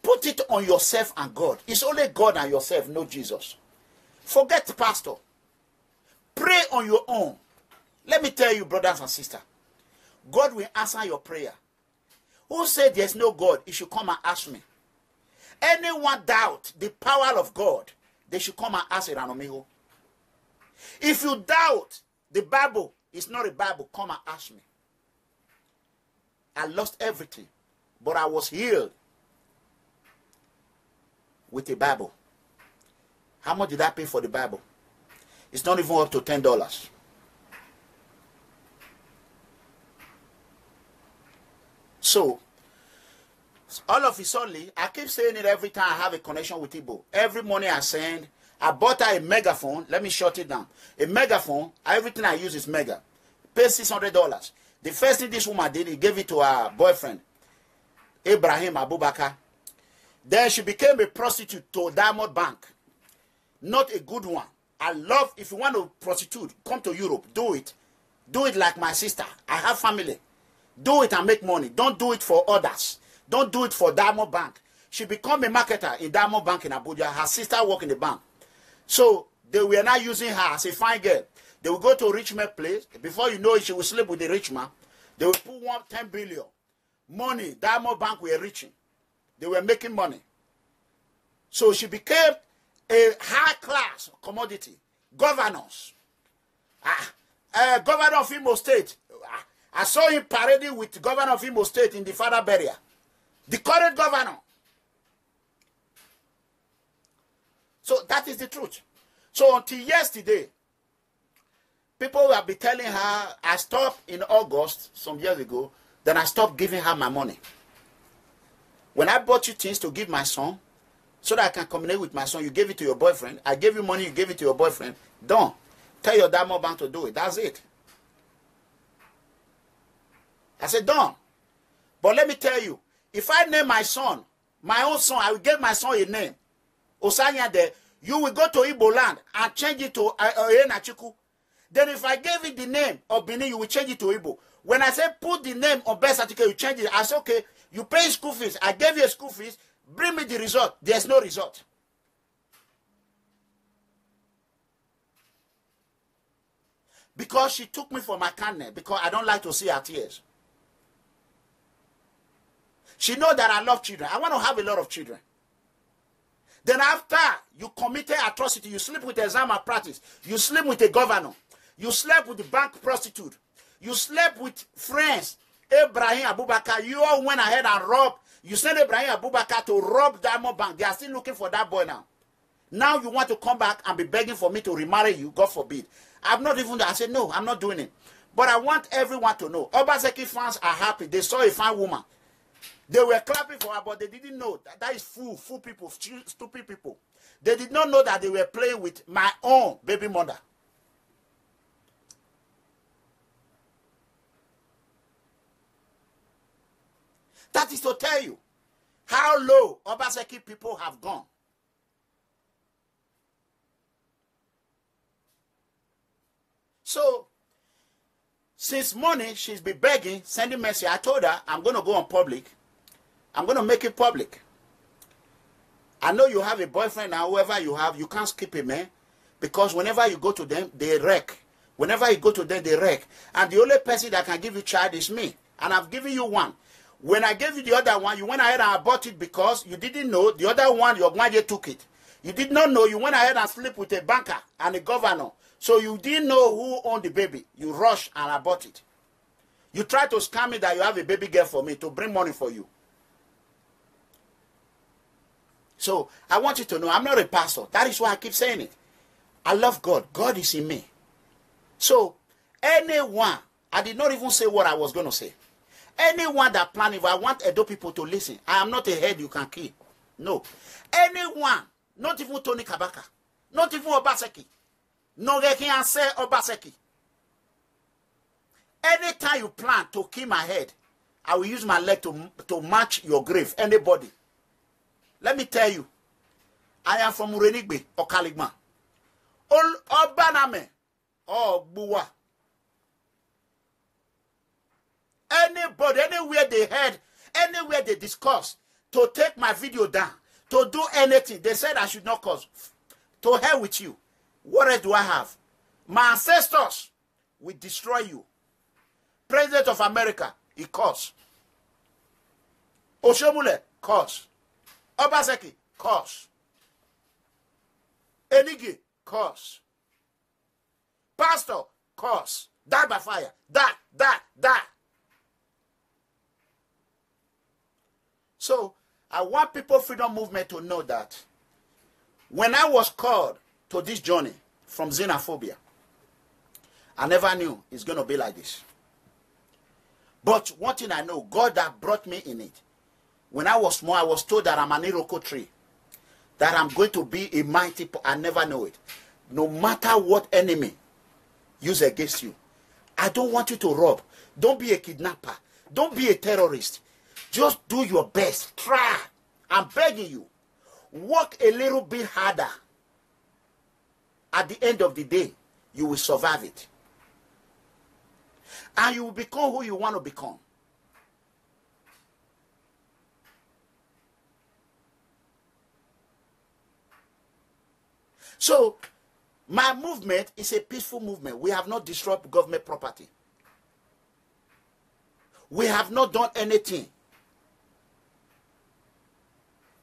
Put it on yourself and God. It's only God and yourself, no Jesus. Forget pastor. Pray on your own. Let me tell you, brothers and sisters, God will answer your prayer. Who said there's no God? You should come and ask me. Anyone doubt the power of God, they should come and ask Iranomiho. If you doubt the Bible is not a Bible, come and ask me. I lost everything, but I was healed with a Bible. How much did I pay for the Bible? It's not even up to $10. So, all of a sudden, I keep saying it every time I have a connection with Igbo. Every morning I send, I bought her a megaphone. Let me shut it down. A megaphone, everything I use is mega. Pay $600. The first thing this woman did, he gave it to her boyfriend, Ibrahim Abubakar. Then she became a prostitute to Diamond Bank. Not a good one. I love, if you want to prostitute, come to Europe, do it. Do it like my sister. I have family. Do it and make money. Don't do it for others. Don't do it for Diamond Bank. She became a marketer in Diamond Bank in Abuja. Her sister worked in the bank. So they were not using her as a fine girl. They will go to a rich man place. Before you know it, she will sleep with the rich man. They will put 10 billion. Money. Diamond Bank were reaching. They were making money. So she became a high-class commodity. Governors. Governor of Imo State. I saw him parading with the governor of Imo State in the father burial. The current governor. So that is the truth. So until yesterday, people have been telling her, I stopped in August, some years ago, then I stopped giving her my money. When I bought you things to give my son, so that I can communicate with my son, you gave it to your boyfriend. I gave you money, you gave it to your boyfriend. Don't. Tell your Diamond Bank to do it. That's it. I said, don't. But let me tell you, if I name my son, my own son, I will give my son a name. Osanyade, you will go to Igbo land and change it to Oyenachiku. Then if I gave it the name of Benin, you will change it to Igbo. When I say put the name on birth certificate, you change it. I say, okay, you pay school fees. I gave you a school fees. Bring me the result. There's no result. Because she took me for my kindness. Because I don't like to see her tears. She knows that I love children. I want to have a lot of children. Then after you committed atrocity, you sleep with exam malpractice, you sleep with a governor, you slept with the bank prostitute, you slept with friends, Ibrahim Abubakar, you all went ahead and robbed. You sent Ibrahim Abubakar to rob Diamond Bank. They are still looking for that boy now. Now you want to come back and be begging for me to remarry you, God forbid. I'm not even there. I said, no, I'm not doing it. But I want everyone to know. Obaseki fans are happy. They saw a fine woman. They were clapping for her, but they didn't know that is fool people, stupid people. They did not know that they were playing with my own baby mother. That is to tell you how low Obaseki people have gone. So, since morning, she's been begging, sending message. I told her, I'm going to go on public. I'm going to make it public. I know you have a boyfriend now, whoever you have, you can't skip it, man. Because whenever you go to them, they wreck. Whenever you go to them, they wreck. And the only person that can give you child is me. And I've given you one. When I gave you the other one, you went ahead and bought it because you didn't know. The other one, your manager took it. You did not know. You went ahead and slept with a banker and a governor. So you didn't know who owned the baby. You rushed and I bought it. You tried to scam me that you have a baby girl for me to bring money for you. So I want you to know I'm not a pastor. That is why I keep saying it. I love God. God is in me. So anyone, I did not even say what I was going to say. Anyone that plan, if I want Edo people to listen, I am not a head you can kill. No. Anyone, not even Tony Kabaka, not even Obaseki, no can say Obaseki. Anytime you plan to kill my head, I will use my leg to match your grave. Anybody. Let me tell you, I am from Urenigbe or Kaligma. Obaname or Buwa. Anybody, anywhere they heard, anywhere they discuss, to take my video down, to do anything, they said I should not cause. To hell with you. What else do I have? My ancestors will destroy you. President of America, he curse. Oshomule, curse. Obaseki, curse. Enigi, curse. Pastor, curse. Die by fire. Die. So, I want People Freedom Movement to know that when I was called to this journey from xenophobia, I never knew it's going to be like this. But one thing I know, God that brought me in it. When I was small, I was told that I'm an Iroko tree. That I'm going to be a mighty, I never know it. No matter what enemy use against you, I don't want you to rob. Don't be a kidnapper. Don't be a terrorist. Just do your best. Try. I'm begging you. Work a little bit harder. At the end of the day, you will survive it. And you will become who you want to become. So, my movement is a peaceful movement. We have not destroyed government property. We have not done anything.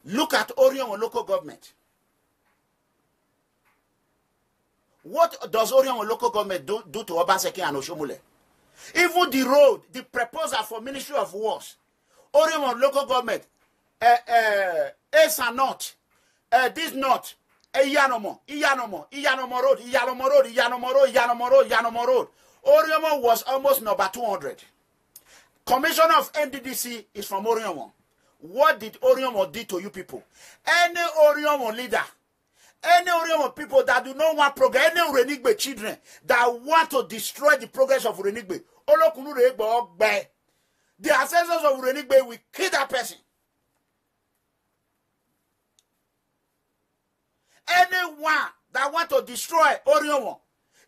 Look at Orion local government. What does Orion local government do to Obaseki and Oshomule? Even the road, the proposal for Ministry of Wars, Orion local government, is a not, this not, Iyanomo road. Orion was almost number 200. Commissioner of NDDC is from Orion. What did Orion do to you people? Any Orion leader, any Orion people that do not want progress, any Urenigbe children that want to destroy the progress of Urenigbe, the ancestors of Urenigbe will kill that person. Anyone that want to destroy Orion,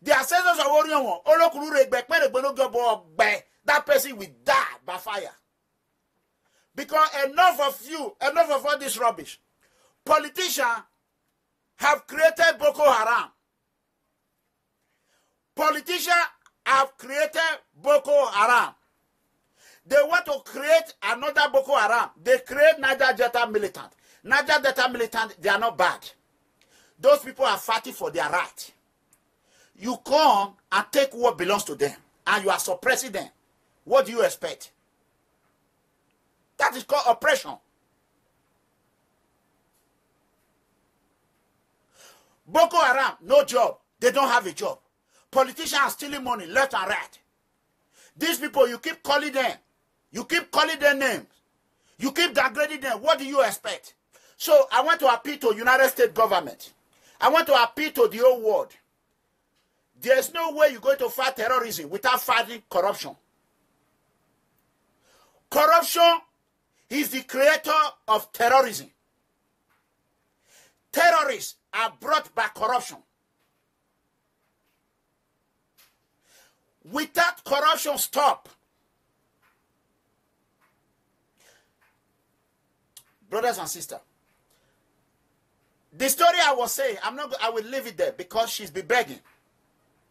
the ancestors of Orion, that person will die by fire. Because enough of all this rubbish. Politicians have created Boko Haram. Politicians have created Boko Haram. They want to create another Boko Haram. They create Niger Delta militant. Niger Delta militant, they are not bad. Those people are fighting for their right. You come and take what belongs to them, and you are suppressing them. What do you expect? That is called oppression. Boko Haram, no job. They don't have a job. Politicians are stealing money left and right. These people, you keep calling them. You keep calling their names. You keep degrading them. What do you expect? So I want to appeal to United States government. I want to appeal to the whole world. There's no way you're going to fight terrorism without fighting corruption. Corruption is the creator of terrorism. Terrorists are brought by corruption. Without corruption, stop. Brothers and sisters, the story I was saying, I will leave it there because she's been begging.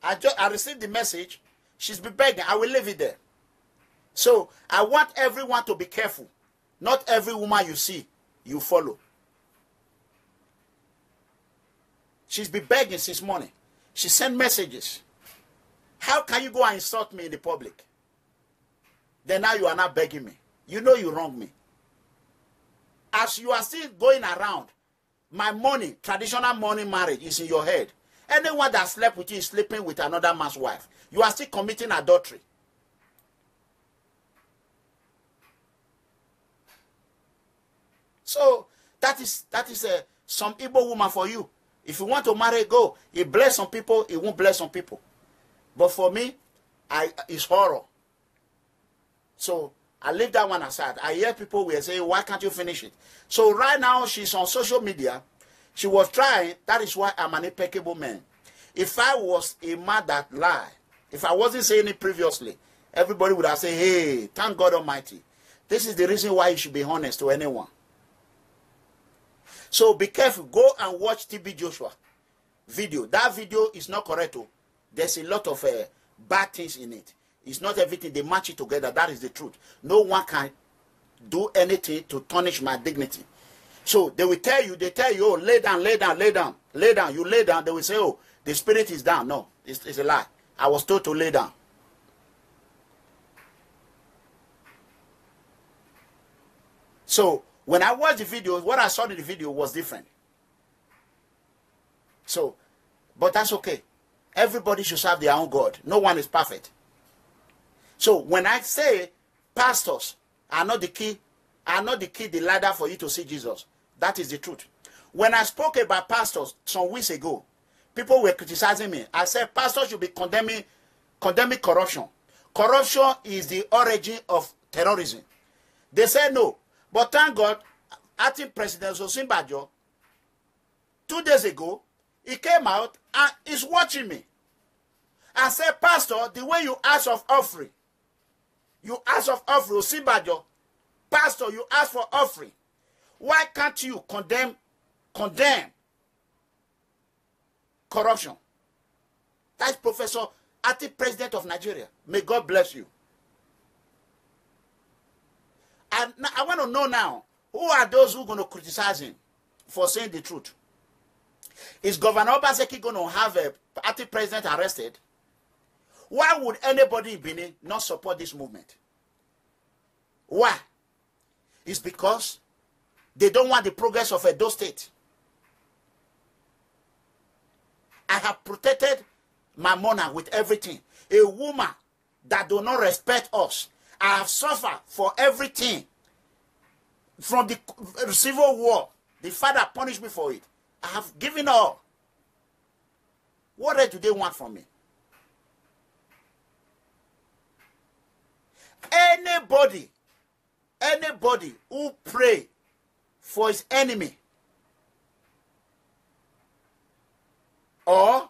I received the message. She's been begging. I will leave it there. So I want everyone to be careful. Not every woman you see, you follow. She's been begging since morning. She sent messages. How can you go and insult me in the public? Then now you are not begging me. You know you wronged me. As you are still going around, my money, traditional money marriage is in your head. Anyone that slept with you is sleeping with another man's wife. You are still committing adultery. So that is some Igbo woman for you. If you want to marry, go. It bless some people, it won't bless some people. But for me, it's horror. So I leave that one aside. I hear people will say, why can't you finish it? So right now, she's on social media. She was trying. That is why I'm an impeccable man. If I was a man that lied, if I wasn't saying it previously, everybody would have said, hey, thank God Almighty. This is the reason why you should be honest to anyone. So be careful. Go and watch TB Joshua video. That video is not correct. there's a lot of bad things in it. It's not everything. They match it together. That is the truth. No one can do anything to tarnish my dignity. So they will tell you, oh, lay down, lay down, lay down, lay down. You lay down, they will say, oh, the spirit is down. No, it's a lie. I was told to lay down. So when I watched the video, what I saw in the video was different. So, but that's okay. Everybody should serve their own God. No one is perfect. So when I say pastors are not the key, the ladder for you to see Jesus, that is the truth. When I spoke about pastors some weeks ago, people were criticizing me. I said pastors should be condemning corruption. Corruption is the origin of terrorism. They said no. But thank God, acting President Osinbajo, 2 days ago, he came out and is watching me. I said, Pastor, the way you ask of offering, Osinbajo, Pastor, you ask for offering. Why can't you condemn corruption? That's Professor, acting President of Nigeria. May God bless you. And I want to know now, who are those who are going to criticize him for saying the truth? Is Governor Obaseki going to have a party president arrested? Why would anybody in Benin not support this movement? Why? It's because they don't want the progress of Edo State. I have protected my mother with everything. A woman that do not respect us. I have suffered for everything. From the civil war, the father punished me for it. I have given all. What else do they want from me? Anybody who pray for his enemy, or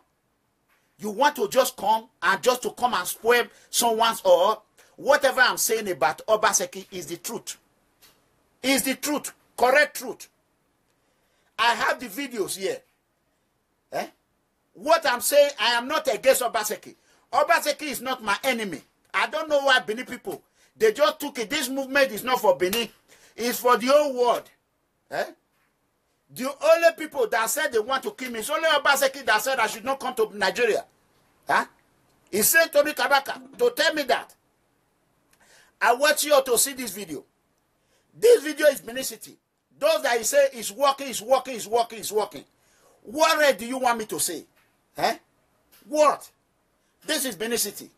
you want to just come and spoil someone's, or whatever I'm saying about Obaseki is the truth. Is the truth. Correct truth. I have the videos here. What I'm saying, I am not against Obaseki. Obaseki is not my enemy. I don't know why Benin people, they just took it. This movement is not for Benin. It's for the whole world. The only people that said they want to kill me, it's only Obaseki that said I should not come to Nigeria. He sent Tony Kabaka to tell me that. I want you all to see this video. This video is Benin City. Those that he say is working. What do you want me to say? What? This is Benin City.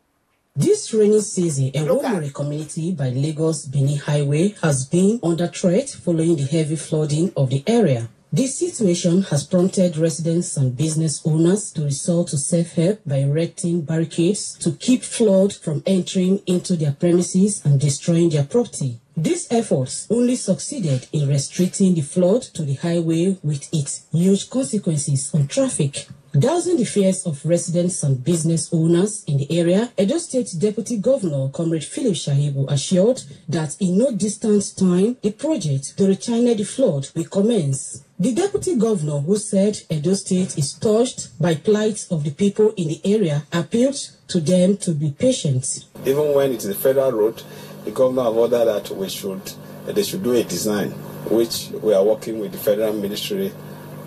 This rainy season, a Womori community by Lagos-Benin Highway has been under threat following the heavy flooding of the area. This situation has prompted residents and business owners to resort to self-help by erecting barricades to keep flood from entering into their premises and destroying their property. These efforts only succeeded in restricting the flood to the highway with its huge consequences on traffic. Dousing the fears of residents and business owners in the area, Edo State Deputy Governor Comrade Philip Shahibu assured that in no distant time, the project to rechannel the flood will commence. The Deputy Governor, who said Edo State is touched by plight of the people in the area, appealed to them to be patient. Even when it is a federal road, the governor have ordered that they should do a design, which we are working with the Federal Ministry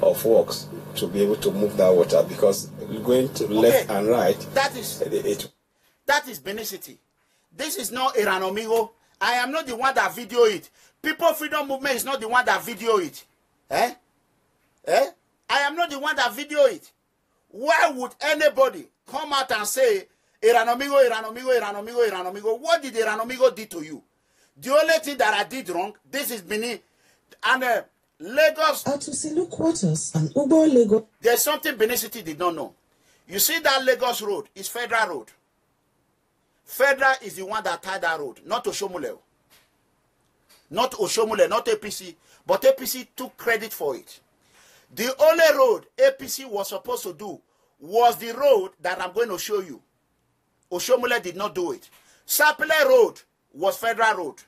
of Works to be able to move that water, because going to left and right, that is Benin City. This is not Iranomigo. I am not the one that video it. People Freedom Movement is not the one that video it. I am not the one that video it. Why would anybody come out and say Iranomigo? What did Iranomigo do to you? The only thing that I did wrong, this is Benin and Lagos. At Usilu Quarters and Ubo Lagos. There's something Benin City did not know. You see that Lagos road is Federal Road. Federal is the one that tied that road, not Oshomule. Not Oshomule, not APC, but APC took credit for it. The only road APC was supposed to do was the road that I'm going to show you. Oshomule did not do it. Sapele Road was Federal Road.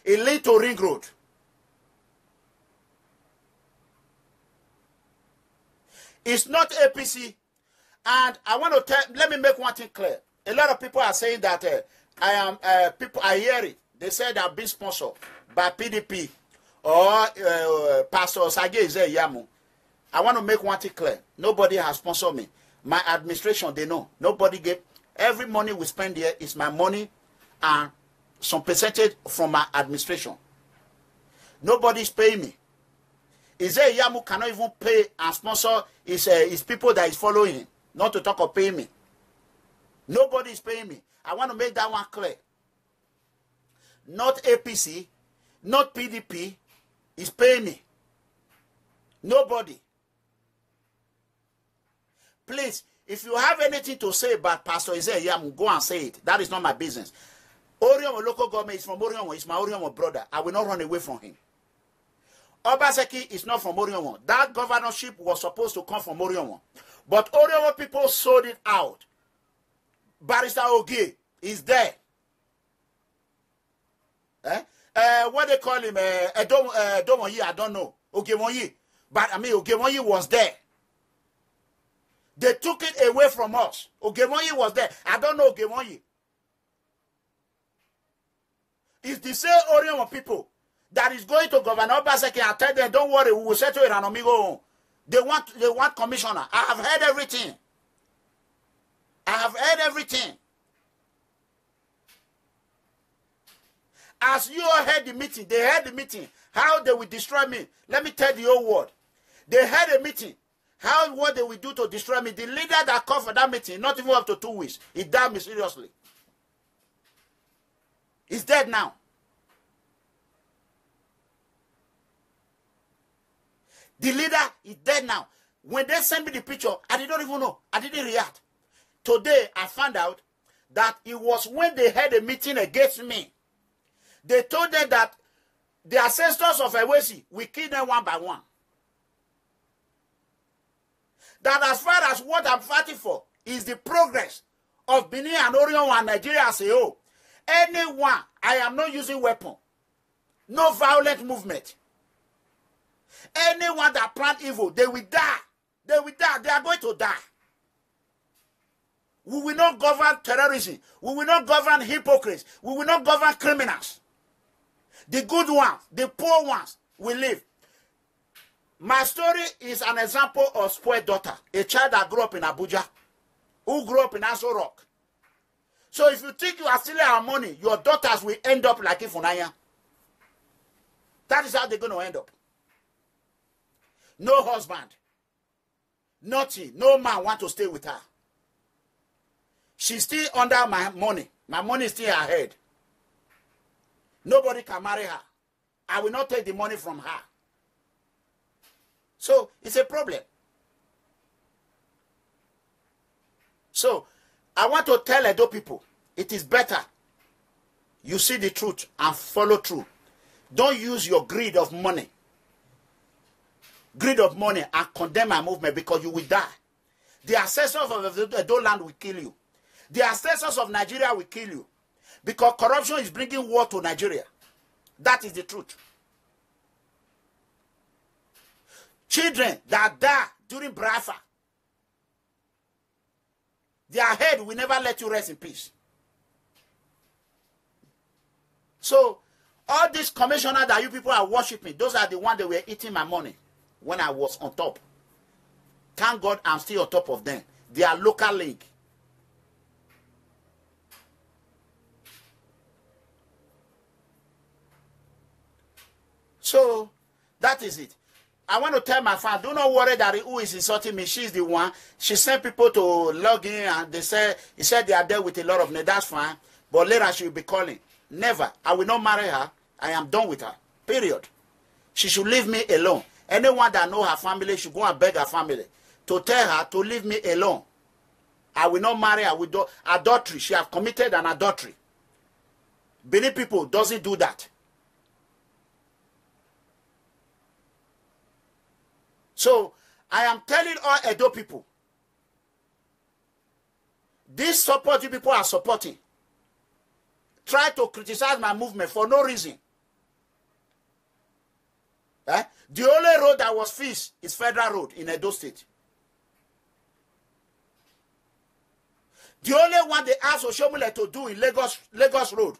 It led to Ring Road. It's not APC. And I want to tell, let me make one thing clear. A lot of people are saying that I hear it. They said I've been sponsored by PDP or Pastor Sage Yamu. I want to make one thing clear. Nobody has sponsored me. My administration, they know. Nobody gave. Every money we spend here is my money and some percentage from my administration. Nobody's paying me. Yamu cannot even pay and sponsor his people that is following him. Not to talk of paying me. Nobody is paying me. I want to make that one clear. Not APC, not PDP is paying me. Nobody. Please, if you have anything to say about Pastor Yamu, go and say it. That is not my business. Oriomo local government is from Oriomo. It's my Oriomo brother. I will not run away from him. Obaseki is not from Oriomo. That governorship was supposed to come from Oriomo. But Oriomo people sold it out. Barrister Ogie is there. What they call him? Domoyi, I don't know. Ogemoyi. But I mean, Ogemoyi was there. They took it away from us. Ogemoyi was there. I don't know Ogemoyi. It's the same Oriomo people that is going to Governor Obaseki and tell them, don't worry, we will settle it and amigo. They want commissioner. I have heard everything. I have heard everything. As you all heard the meeting, they heard the meeting, how they will destroy me. Let me tell the whole world. They had a meeting, what they will do to destroy me. The leader that called for that meeting, not even up to 2 weeks, he died mysteriously. He's dead now. The leader is dead now. When they sent me the picture, I did not even know. I didn't react. Today, I found out that it was when they had a meeting against me. They told them that the ancestors of Ewesi, we kill them one by one. That as far as what I'm fighting for is the progress of Benin and Orion and Nigeria as a whole. Anyone, I am not using weapon. No violent movement. Anyone that plan evil, they will die. They will die. They are going to die. We will not govern terrorism. We will not govern hypocrites. We will not govern criminals. The good ones, the poor ones will live. My story is an example of spoiled daughter. A child that grew up in Abuja, who grew up in Aso Rock. So if you think you are stealing our money, your daughters will end up like Ifunanya. That is how they're going to end up. No husband. Nothing. No man want to stay with her. She's still under my money. My money is still her head. Nobody can marry her. I will not take the money from her. So, it's a problem. So, I want to tell Edo people, it is better you see the truth and follow through. Don't use your greed of money. Greed of money and condemn my movement because you will die. The ancestors of Edo land will kill you. The ancestors of Nigeria will kill you. Because corruption is bringing war to Nigeria. That is the truth. Children that die during Biafra, their head will never let you rest in peace. So, all these commissioners that you people are worshiping, those are the ones that were eating my money when I was on top. Thank God I'm still on top of them. They are local league. So, that is it. I want to tell my fan, do not worry that who is insulting me. She's the one. She sent people to log in and he said they are there with a lot of money. That's fine. But later she will be calling. Never. I will not marry her. I am done with her. Period. She should leave me alone. Anyone that knows her family should go and beg her family to tell her to leave me alone. I will not marry her with adultery. She has committed an adultery. Benin people doesn't do that. So, I am telling all Edo people, this support you people are supporting, try to criticize my movement for no reason. The only road that was fixed is Federal Road in Edo State. The only one they asked Oshomole to do in Lagos Road,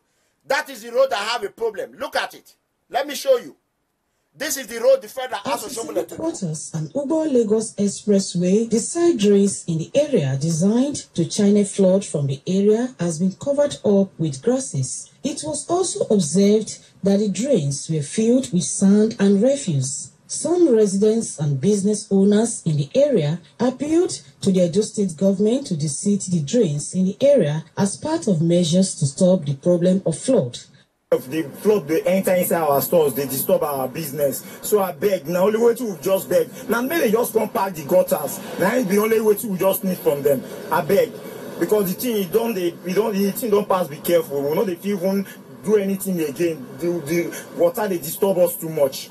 that is the road that have a problem. Look at it. Let me show you. This is the road the federal asked Oshomole to do. Quarters and Ugbo-Lagos Expressway, the side drains in the area designed to channel flood from the area has been covered up with grasses. It was also observed that the drains were filled with sand and refuse. Some residents and business owners in the area appealed to the Edo State government to deseat the drains in the area as part of measures to stop the problem of flood. If the flood they enter inside our stores, they disturb our business. So I beg, now only way to just beg. Now maybe they just come pack the gutters. Now it's the only way to just need from them. I beg. Because the thing the thing don't pass, be careful. We know they even do anything again. The water they disturb us too much.